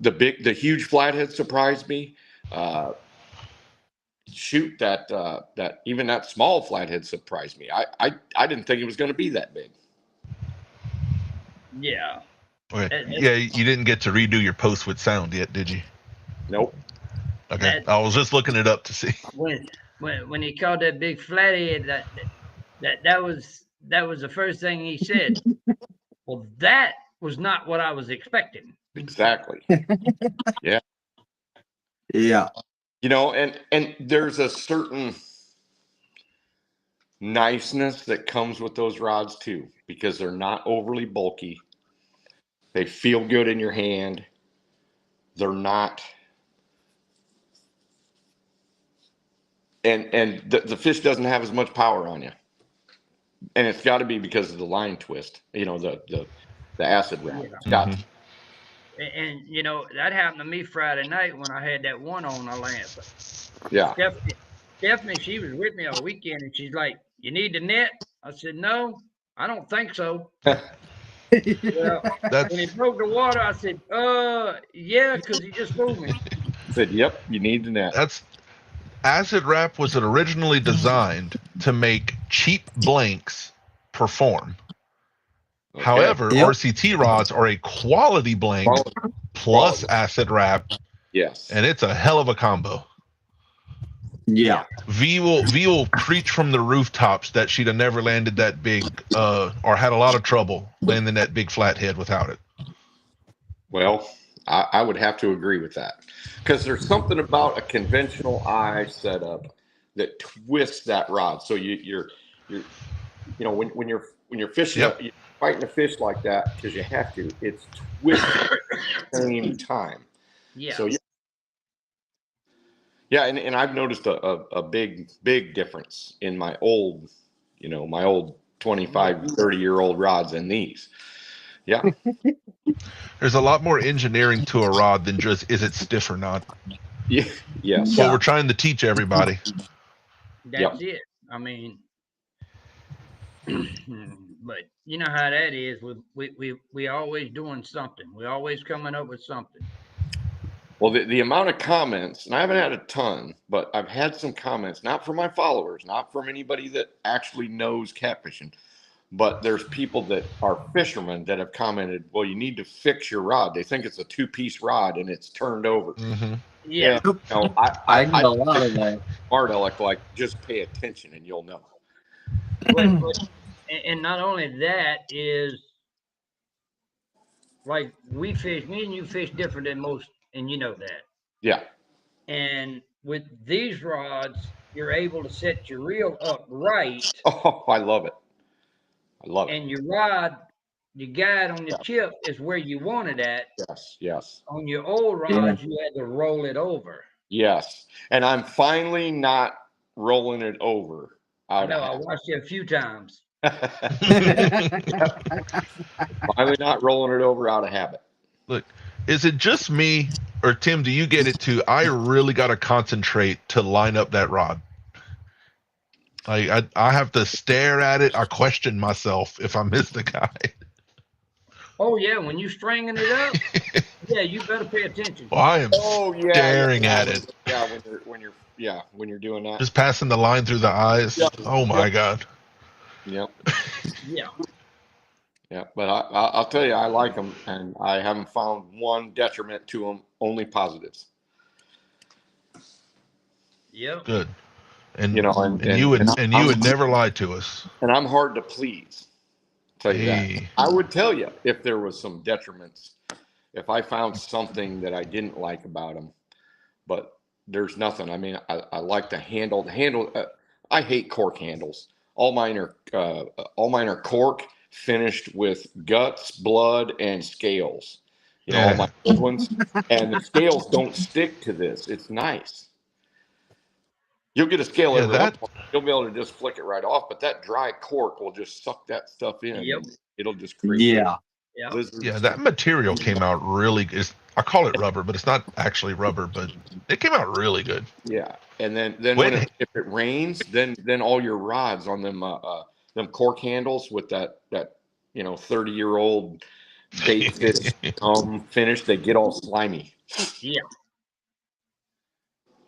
the huge flathead surprised me. Shoot, that even that small flathead surprised me. I didn't think it was going to be that big. Yeah. Okay. Yeah, you didn't get to redo your post with sound yet, did you? Nope. Okay. I was just looking it up to see. When he called that big flathead, that was the first thing he said. Well, that was not what I was expecting. Exactly. Yeah. Yeah. You know, and there's a certain niceness that comes with those rods too, because they're not overly bulky. They feel good in your hand. They're not. And the fish doesn't have as much power on you. And it's got to be because of the line twist, you know, the acid wrap. It's got to. And you know, that happened to me Friday night when I had that one on our land. Yeah. Stephanie, she was with me all weekend, and she's like, "You need the net?" I said, "No, I don't think so." Well, when he broke the water, I said, yeah, because he just moved me. I said, yep, you need the net. Acid wrap was originally designed to make cheap blanks perform. Okay. However, RCT rods are a quality blank plus acid wrap. Yes. And it's a hell of a combo. Yeah. V will preach from the rooftops that she'd have never landed that big or had a lot of trouble landing that big flathead without it. Well, I would have to agree with that, because there's something about a conventional eye setup that twists that rod. So you're you know, when you're fishing, you're fighting a fish like that because you have to. It's twisted at the same time. Yeah. So yeah, and I've noticed a big difference in my old 25, 30-year-old rods and these. Yeah. There's a lot more engineering to a rod than just is it stiff or not. Yeah. Yes. What we're trying to teach everybody. That's it. I mean, But you know how that is. We always doing something. We always coming up with something. Well, the amount of comments, and I haven't had a ton, but I've had some comments, not from my followers, not from anybody that actually knows catfishing, but there's people that are fishermen that have commented, well, you need to fix your rod. They think it's a 2-piece rod and it's turned over. Mm-hmm. Yeah. You know, I get a lot of that. Smart Alec, like, just pay attention and you'll know. And not only that is, like, me and you fish different than most, and you know that. Yeah. And with these rods, you're able to set your reel up right, Oh, I love it. I love it. and your rod, the guide on the chip is where you want it at. Yes, yes, On your old rods, you had to roll it over. yes. And I'm finally not rolling it over. I know, I watched it a few times. Finally not rolling it over out of habit. Look, is it just me, or Tim, do you get it too? I really got to concentrate to line up that rod. I have to stare at it. I question myself if I miss the guide. Oh yeah, when you stringing it up, yeah, you better pay attention. Well, I am yeah, staring at it. Yeah, when you're doing that. Just passing the line through the eyes. Yep. Oh my Yep. God. Yep. Yeah. Yeah, but I'll tell you, I like them, and I haven't found one detriment to them. Only positives. Yep. Good. And You know, and you would never lie to us. And I'm hard to please. I'll tell you that. Hey. I would tell you if there was some detriments, if I found something that I didn't like about them, but there's nothing. I mean, I like the handle. I hate cork handles. All mine are cork finished with guts, blood, and scales. You know, all my old ones, and the scales don't stick to this. It's nice. You'll get a scale every once in a while. You'll be able to just flick it right off, but that dry cork will just suck that stuff in. Yep. It'll just create Yeah. Yeah. That material came out really good. I call it rubber, but it's not actually rubber, but it came out really good. Yeah. And then if it rains, then all your rods on them cork handles with that 30-year-old bait fish finish, they get all slimy. Yeah.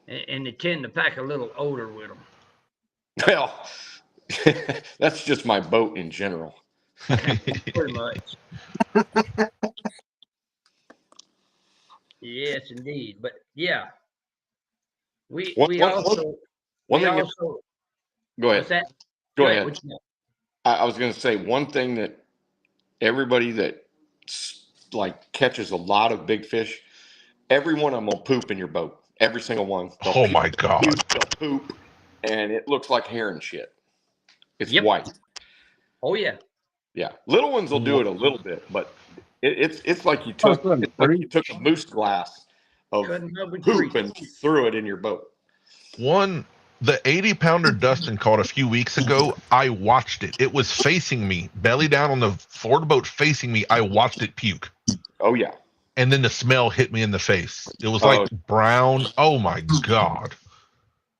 And they tend to pack a little odor with them. Well, that's just my boat in general. Pretty much. Yes, indeed. But yeah, we also. Go ahead. What's that? Go ahead. What you know? I was going to say one thing that everybody that like catches a lot of big fish, every one of them will poop in your boat. Every single one. Oh my God. They'll poop, and it looks like hair and shit. It's Yep. white. Oh yeah. Yeah, little ones will do it a little bit, but it's like you took a moose glass of poop and threw it in your boat. The 80-pounder Dustin caught a few weeks ago, I watched it. It was facing me, belly down on the floor of the boat facing me. I watched it puke. Oh yeah. And then the smell hit me in the face. It was like brown. Oh my God.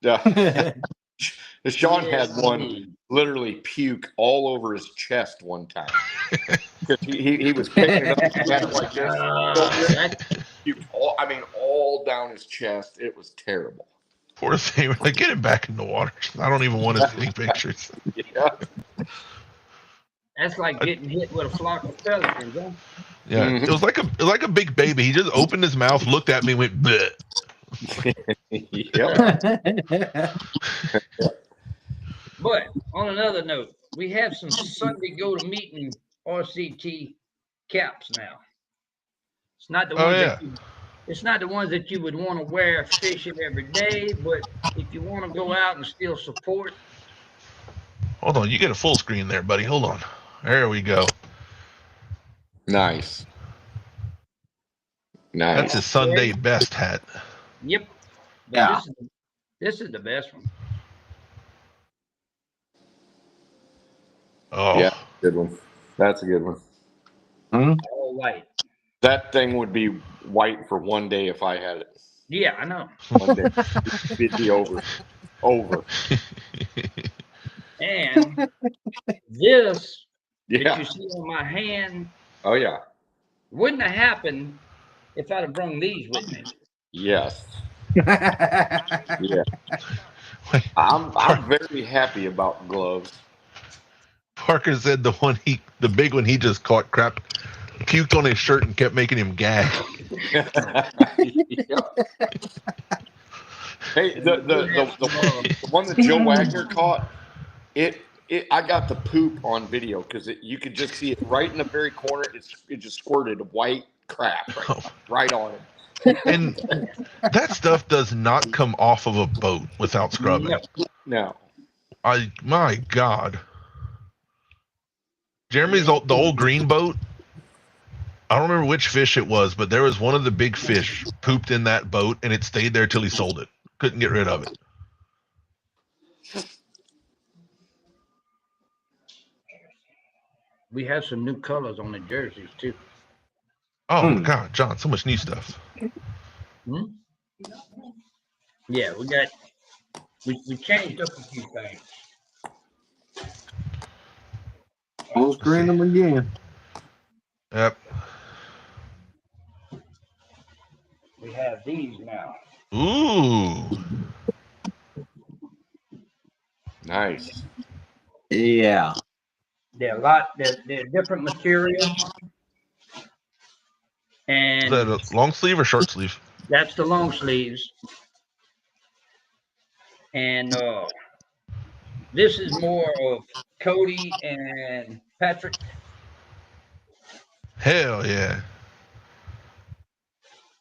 Yeah. Sean had one literally puke all over his chest one time. he was picking it up and had it like this. Puked all down his chest. It was terrible. Poor thing. Like, get him back in the water. I don't even want to see pictures. Yeah. That's like getting hit with a flock of pelicans, huh? Yeah, It was like a big baby. He just opened his mouth, looked at me, and went bleh. But on another note, we have some Sunday go to meeting RCT caps now. It's not the ones it's not the ones that you would want to wear fishing every day, but if you want to go out and still support. Hold on, you get a full screen there, buddy. Hold on. There we go. Nice. That's his Sunday best hat. Yep. But Yeah. This is the best one. Oh, Yeah, good one. That's a good one. All white. That thing would be white for one day if I had it. Yeah, I know. One day. It'd be over. And this that Yeah. you see on my hand Oh yeah. wouldn't have happened if I'd have brought these with me. Yes. Yeah. I'm very happy about gloves. Parker said the big one he just caught crap, puked on his shirt and kept making him gag. Yeah. Hey, the one that Joe Wagner caught, I got the poop on video because you could just see it right in the very corner. It just squirted white crap right on it. And that stuff does not come off of a boat without scrubbing. No. My God. Jeremy's the old green boat. I don't remember which fish it was, but there was one of the big fish pooped in that boat, and it stayed there till he sold it. Couldn't get rid of it. We have some new colors on the jerseys too. Oh my God, John, so much new stuff. Yeah, we changed up a few things. Full screen them again. Yep. We have these now. Ooh. Nice. Yeah. They're different materials. And Is that a long sleeve or short sleeve? that's the long sleeves. And this is more of Cody and Patrick. Hell yeah.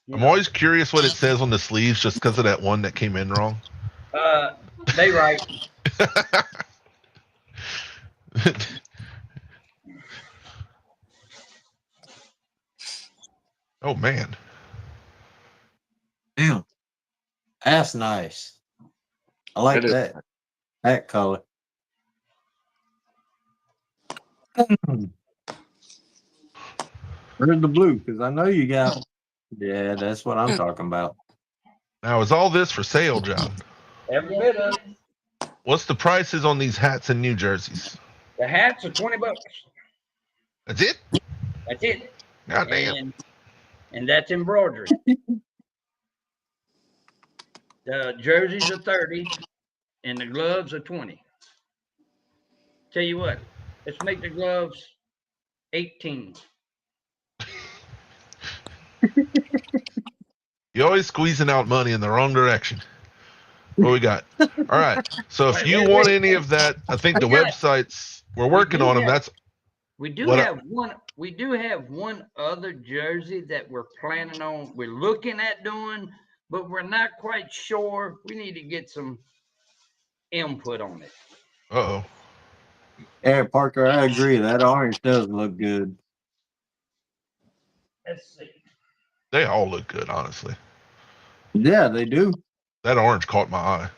You I'm know, always curious what it says on the sleeves just because of that one that came in wrong. they write. Oh man. Damn. That's nice. I like It is. that color. Where's the blue? Because I know you got. Yeah, that's what I'm talking about. Now is all this for sale, John? Every bit of it. What's the prices on these hats and new jerseys? The hats are $20. That's it? That's it. God damn. And that's embroidery. The jerseys are 30 and the gloves are 20. Tell you what, let's make the gloves 18. You're always squeezing out money in the wrong direction. What we got? All right. So if you want any of that, I think the websites we're working on them. That's We do What have one. We do have one other jersey that we're planning on. We're looking at doing, but we're not quite sure. We need to get some input on it. uh-oh. Yeah, Parker, I agree. That orange does look good. Let's see. They all look good, honestly. Yeah, they do. That orange caught my eye.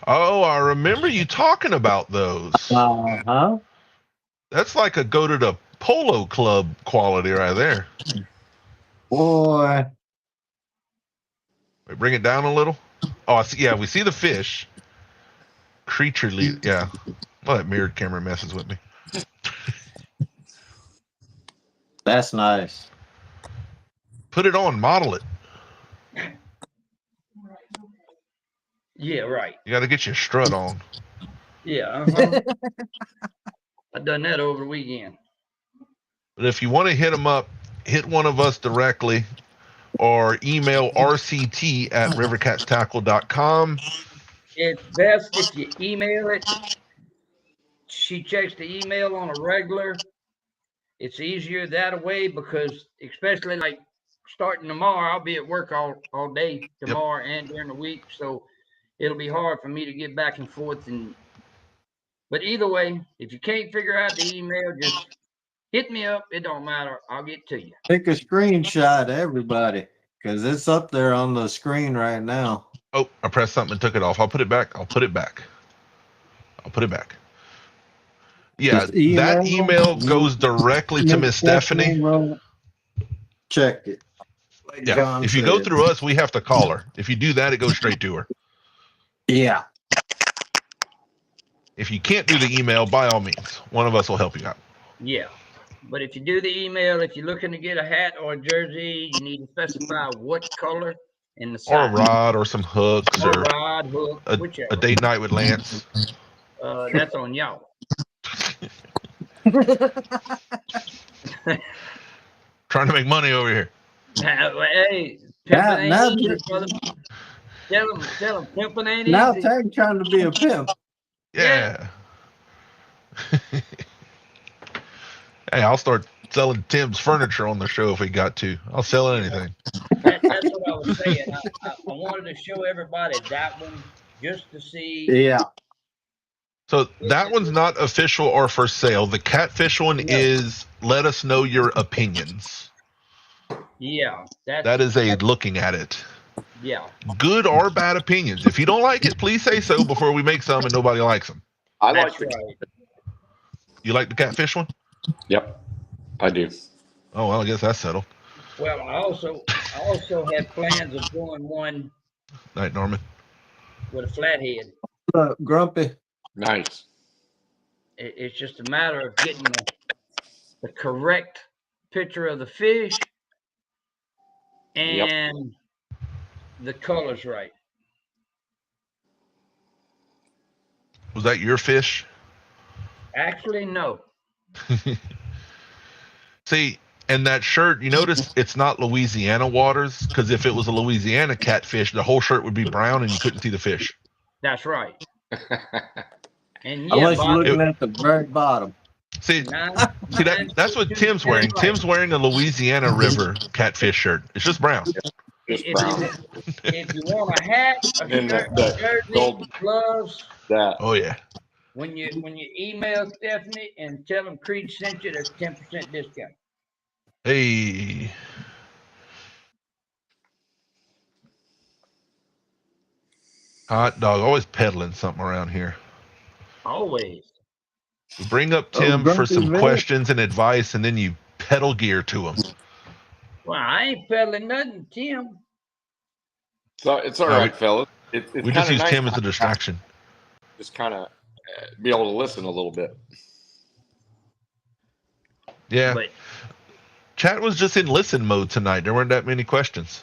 Oh, I remember you talking about those. Uh-huh. That's like a go to the polo club quality right there. Boy. Wait, bring it down a little. Oh, I see, yeah, we see the fish. Creature lead. Yeah. Well, that mirrored camera messes with me. That's nice. Put it on, model it. Yeah, right. You got to get your strut on. Yeah. I done that over the weekend. But if you want to hit them up, hit one of us directly or email rct@rivercatstackle.com. It's best if you email it. She checks the email on a regular. It's easier that way because, especially like starting tomorrow, I'll be at work all day tomorrow and during the week. So it'll be hard for me to get back and forth. But either way, if you can't figure out the email, just hit me up. It don't matter. I'll get to you. Take a screenshot, everybody, because it's up there on the screen right now. Oh, I pressed something and took it off. I'll put it back. Yeah, Just email that them. email goes directly to Miss Stephanie. Check it. Like Yeah, John if you go said. through us, we have to call her. If you do that, it goes straight to her. Yeah. If you can't do the email, by all means, one of us will help you out. Yeah. But if you do the email, if you're looking to get a hat or a jersey, you need to specify what color and the Or a size. rod or some hooks Or or rod, hook, a whichever. date night with Lance. That's on y'all. Trying to make money over here. Hey, Now- pimping now ain't easy, that- brother. Tell them pimping ain't Now easy. Tag trying to be a pimp. Yeah. Hey, I'll start selling Tim's furniture on the show if we got to. I'll sell anything. That's what I was saying. I wanted to show everybody that one just to see. Yeah. So that one's not official or for sale. The catfish one is let us know your opinions. Yeah, That is a looking at it. yeah. Good or bad opinions. If you don't like it, please say so before we make some and nobody likes them. I That's like it. right. You like the catfish one? Yep, I do. Oh, well, I guess that's settled. Well, I also have plans of doing one Night, Norman. with a flathead. Grumpy. Nice. It's just a matter of getting the correct picture of the fish and the colors right. Was that your fish? Actually, no. See, and that shirt, you notice it's not Louisiana waters, because if it was a Louisiana catfish, the whole shirt would be brown and you couldn't see the fish. That's right. And yeah, Unless you're Bob, looking at the very bottom. See, nine- that's what nine- Tim's wearing. right. Tim's wearing a Louisiana River catfish shirt. It's just brown. Just If brown. if you want a hat, a And shirt, the a jersey, gold. gloves, That. Oh yeah. when you email Stephanie and tell them Creed sent you, there's 10% discount. Hey. Hot dog, always peddling something around here. Always. We bring up Oh, Tim for Grumpy some Red. questions and advice, and then you pedal gear to him. Well, I ain't peddling nothing, Tim. So it's all No, right, fellas. It's We just kinda use nice Tim as a to distraction. just kind of be able to listen a little bit. Yeah. But Chat was just in listen mode tonight. There weren't that many questions.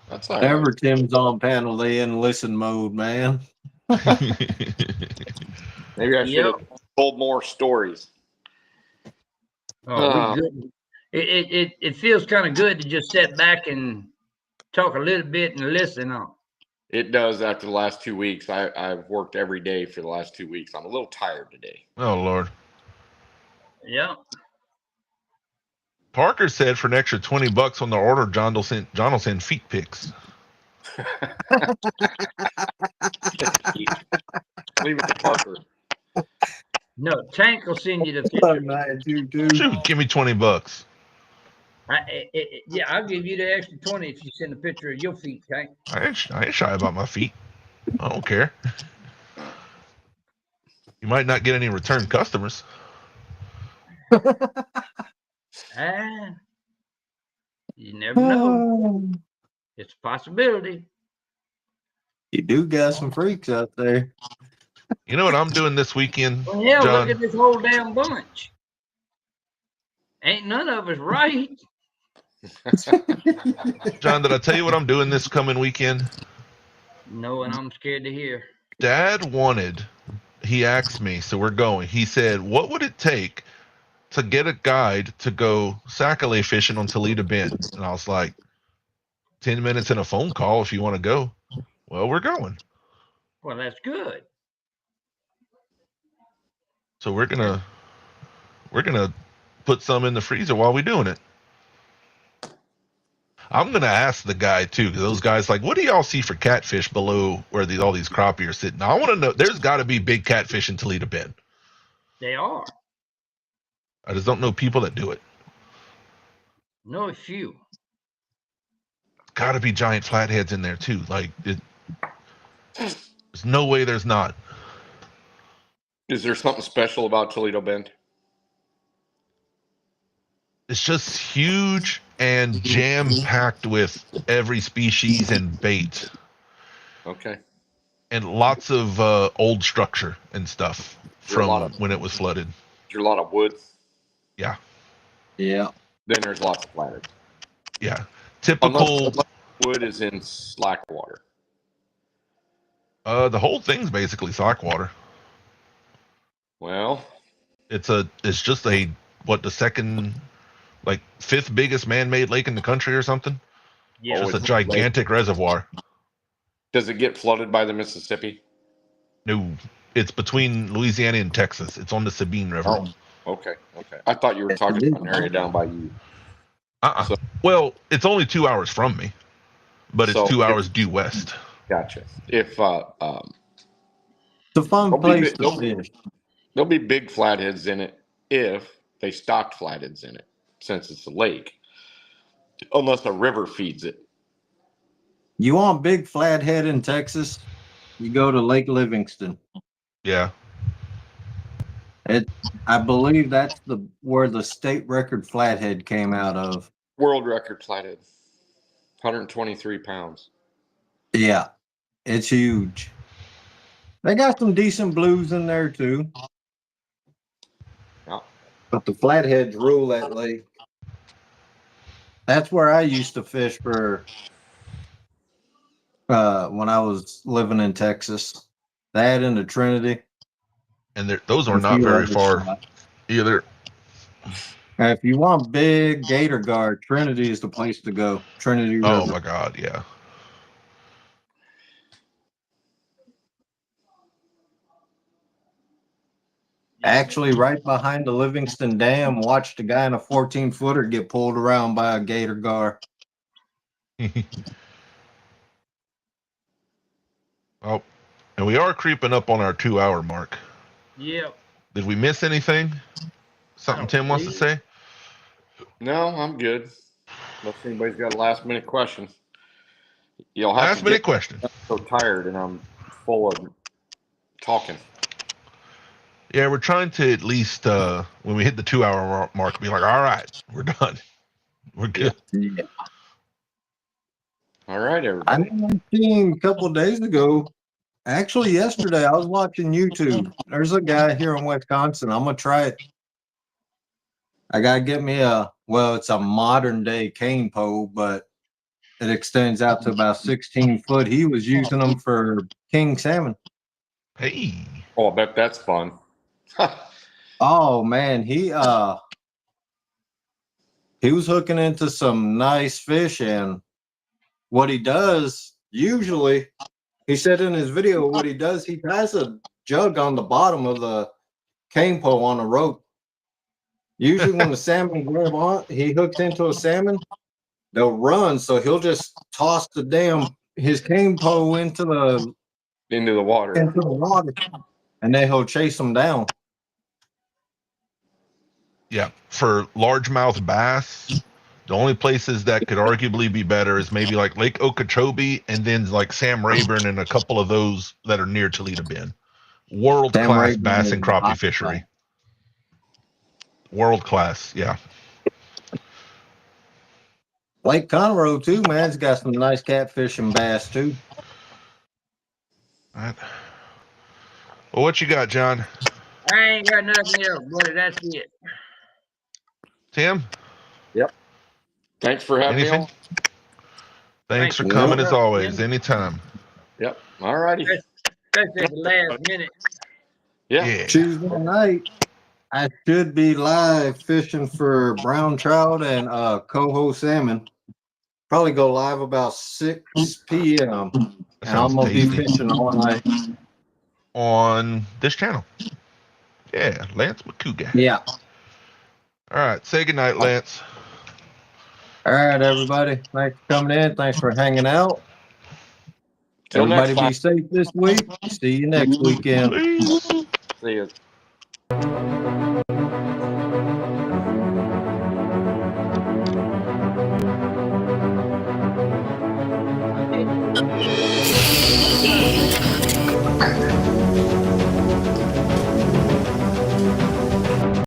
That's all right. Whenever Tim's on panel, they in listen mode, man. Maybe I should have told more stories. oh, we good. It feels kind of good to just sit back and talk a little bit and listen on. It does after the last 2 weeks. I've worked every day for the last 2 weeks. I'm a little tired today. Oh Lord. Yeah. Parker said for an extra $20 on the order, John will send feet pics. Leave it to Parker. No, Tank will send you the Oh, picture. man, you do. Shoot, give me $20. Yeah, I'll give you the extra 20 if you send a picture of your feet, Tank. I ain't shy about my feet. I don't care. You might not get any return customers. Ah, you never know. It's a possibility. You do got some freaks out there. You know what I'm doing this weekend, Well, hell, John? look at this whole damn bunch. Ain't none of us right. John, did I tell you what I'm doing this coming weekend? No, and I'm scared to hear. Dad he asked me, so we're going. He said, what would it take to get a guide to go sac-a-lait fishing on Toledo Bend? And I was like, 10 minutes and a phone call if you want to go. Well, we're going. Well, that's good. So we're gonna put some in the freezer while we're doing it. I'm gonna ask the guy too, because those guys like, what do y'all see for catfish below where all these crappie are sitting? I want to know. There's got to be big catfish in Toledo Bend. They are. I just don't know people that do it. No, a few. Got to be giant flatheads in there too. Like, there's no way there's not. Is there something special about Toledo Bend? It's just huge and jam packed with every species and bait. Okay. and lots of old structure and stuff There are a lot from of- when it was flooded. There's a lot of wood. Yeah. Then there's lots of flatheads. Yeah, typical. Unless wood is in slack water. The whole thing's basically slack water. Well, It's just the second, like fifth biggest man-made lake in the country or something. Yeah. It's Oh, just a it's gigantic reservoir. does it get flooded by the Mississippi? No, it's between Louisiana and Texas. It's on the Sabine River. Oh, okay. I thought you were talking about an area down by you. So- Well, it's only 2 hours from me, but it's So 2 if- hours due west. Gotcha. If It's a fun Don't be place big- to don't- fish. there'll be big flatheads in it if they stocked flatheads in it, since it's a lake, unless a river feeds it. You want big flathead in Texas? You go to Lake Livingston. Yeah. I believe that's where the state record flathead came out of. World record flathead, 123 pounds. Yeah, it's huge. They got some decent blues in there too. Yeah. But the flatheads rule that lake. That's where I used to fish for when I was living in Texas. That and the Trinity. And those are A not few very other far spots. either. Now, if you want big gator guard, Trinity is the place to go. Trinity River. Oh my God, yeah. Actually, right behind the Livingston Dam, watched a guy in a 14-footer get pulled around by a gator gar. Oh, and we are creeping up on our 2 hour mark. Yep. Did we miss anything? Something don't Tim wants to believe- say? No, I'm good. Unless anybody's got a last minute question. You'll have Last to minute get question. so tired and I'm full of talking. Yeah, we're trying to at least when we hit the 2 hour mark, be like, all right, we're done. We're good. Yeah. All right, I everybody. know I seen a couple of days ago. Actually, yesterday I was watching YouTube. There's a guy here in Wisconsin. I'm gonna try it. I gotta get me it's a modern day cane pole, but it extends out to about 16 foot. He was using them for king salmon. Hey. Oh, I bet that's fun. Oh man, he was hooking into some nice fish, and what he does usually, he said in his video, what he does, he ties a jug on the bottom of the cane pole on a rope. Usually when the salmon grab on, he hooks into a salmon, they'll run, so he'll just toss his cane pole into the Into the water. and then he'll chase them down. Yeah, for largemouth bass, the only places that could arguably be better is maybe like Lake Okeechobee and then like Sam Rayburn and a couple of those that are near Toledo Bend. World Sam class Rayburn bass is and a crappie hot fishery. spot. World class, yeah. Lake Conroe too, man. It's got some nice catfish and bass too. All right. Well, what you got, John? I ain't got nothing else, buddy. That's it. Tim? Thanks for having Anything? me on. Thanks for Thank you. coming as Yeah. always. Anytime. Yep. All righty. Especially at the last minute. Yeah. Tuesday night, I should be live fishing for brown trout and coho salmon. Probably go live about 6 p.m. That and I'm sounds gonna be tasty. fishing all night. On this channel. Yeah, Lance McCougar. Yeah. All right. Say goodnight, Lance. All right, everybody. Thanks for coming in. Thanks for hanging out. Till next Everybody be time. safe this week. See you next weekend. Please. See you.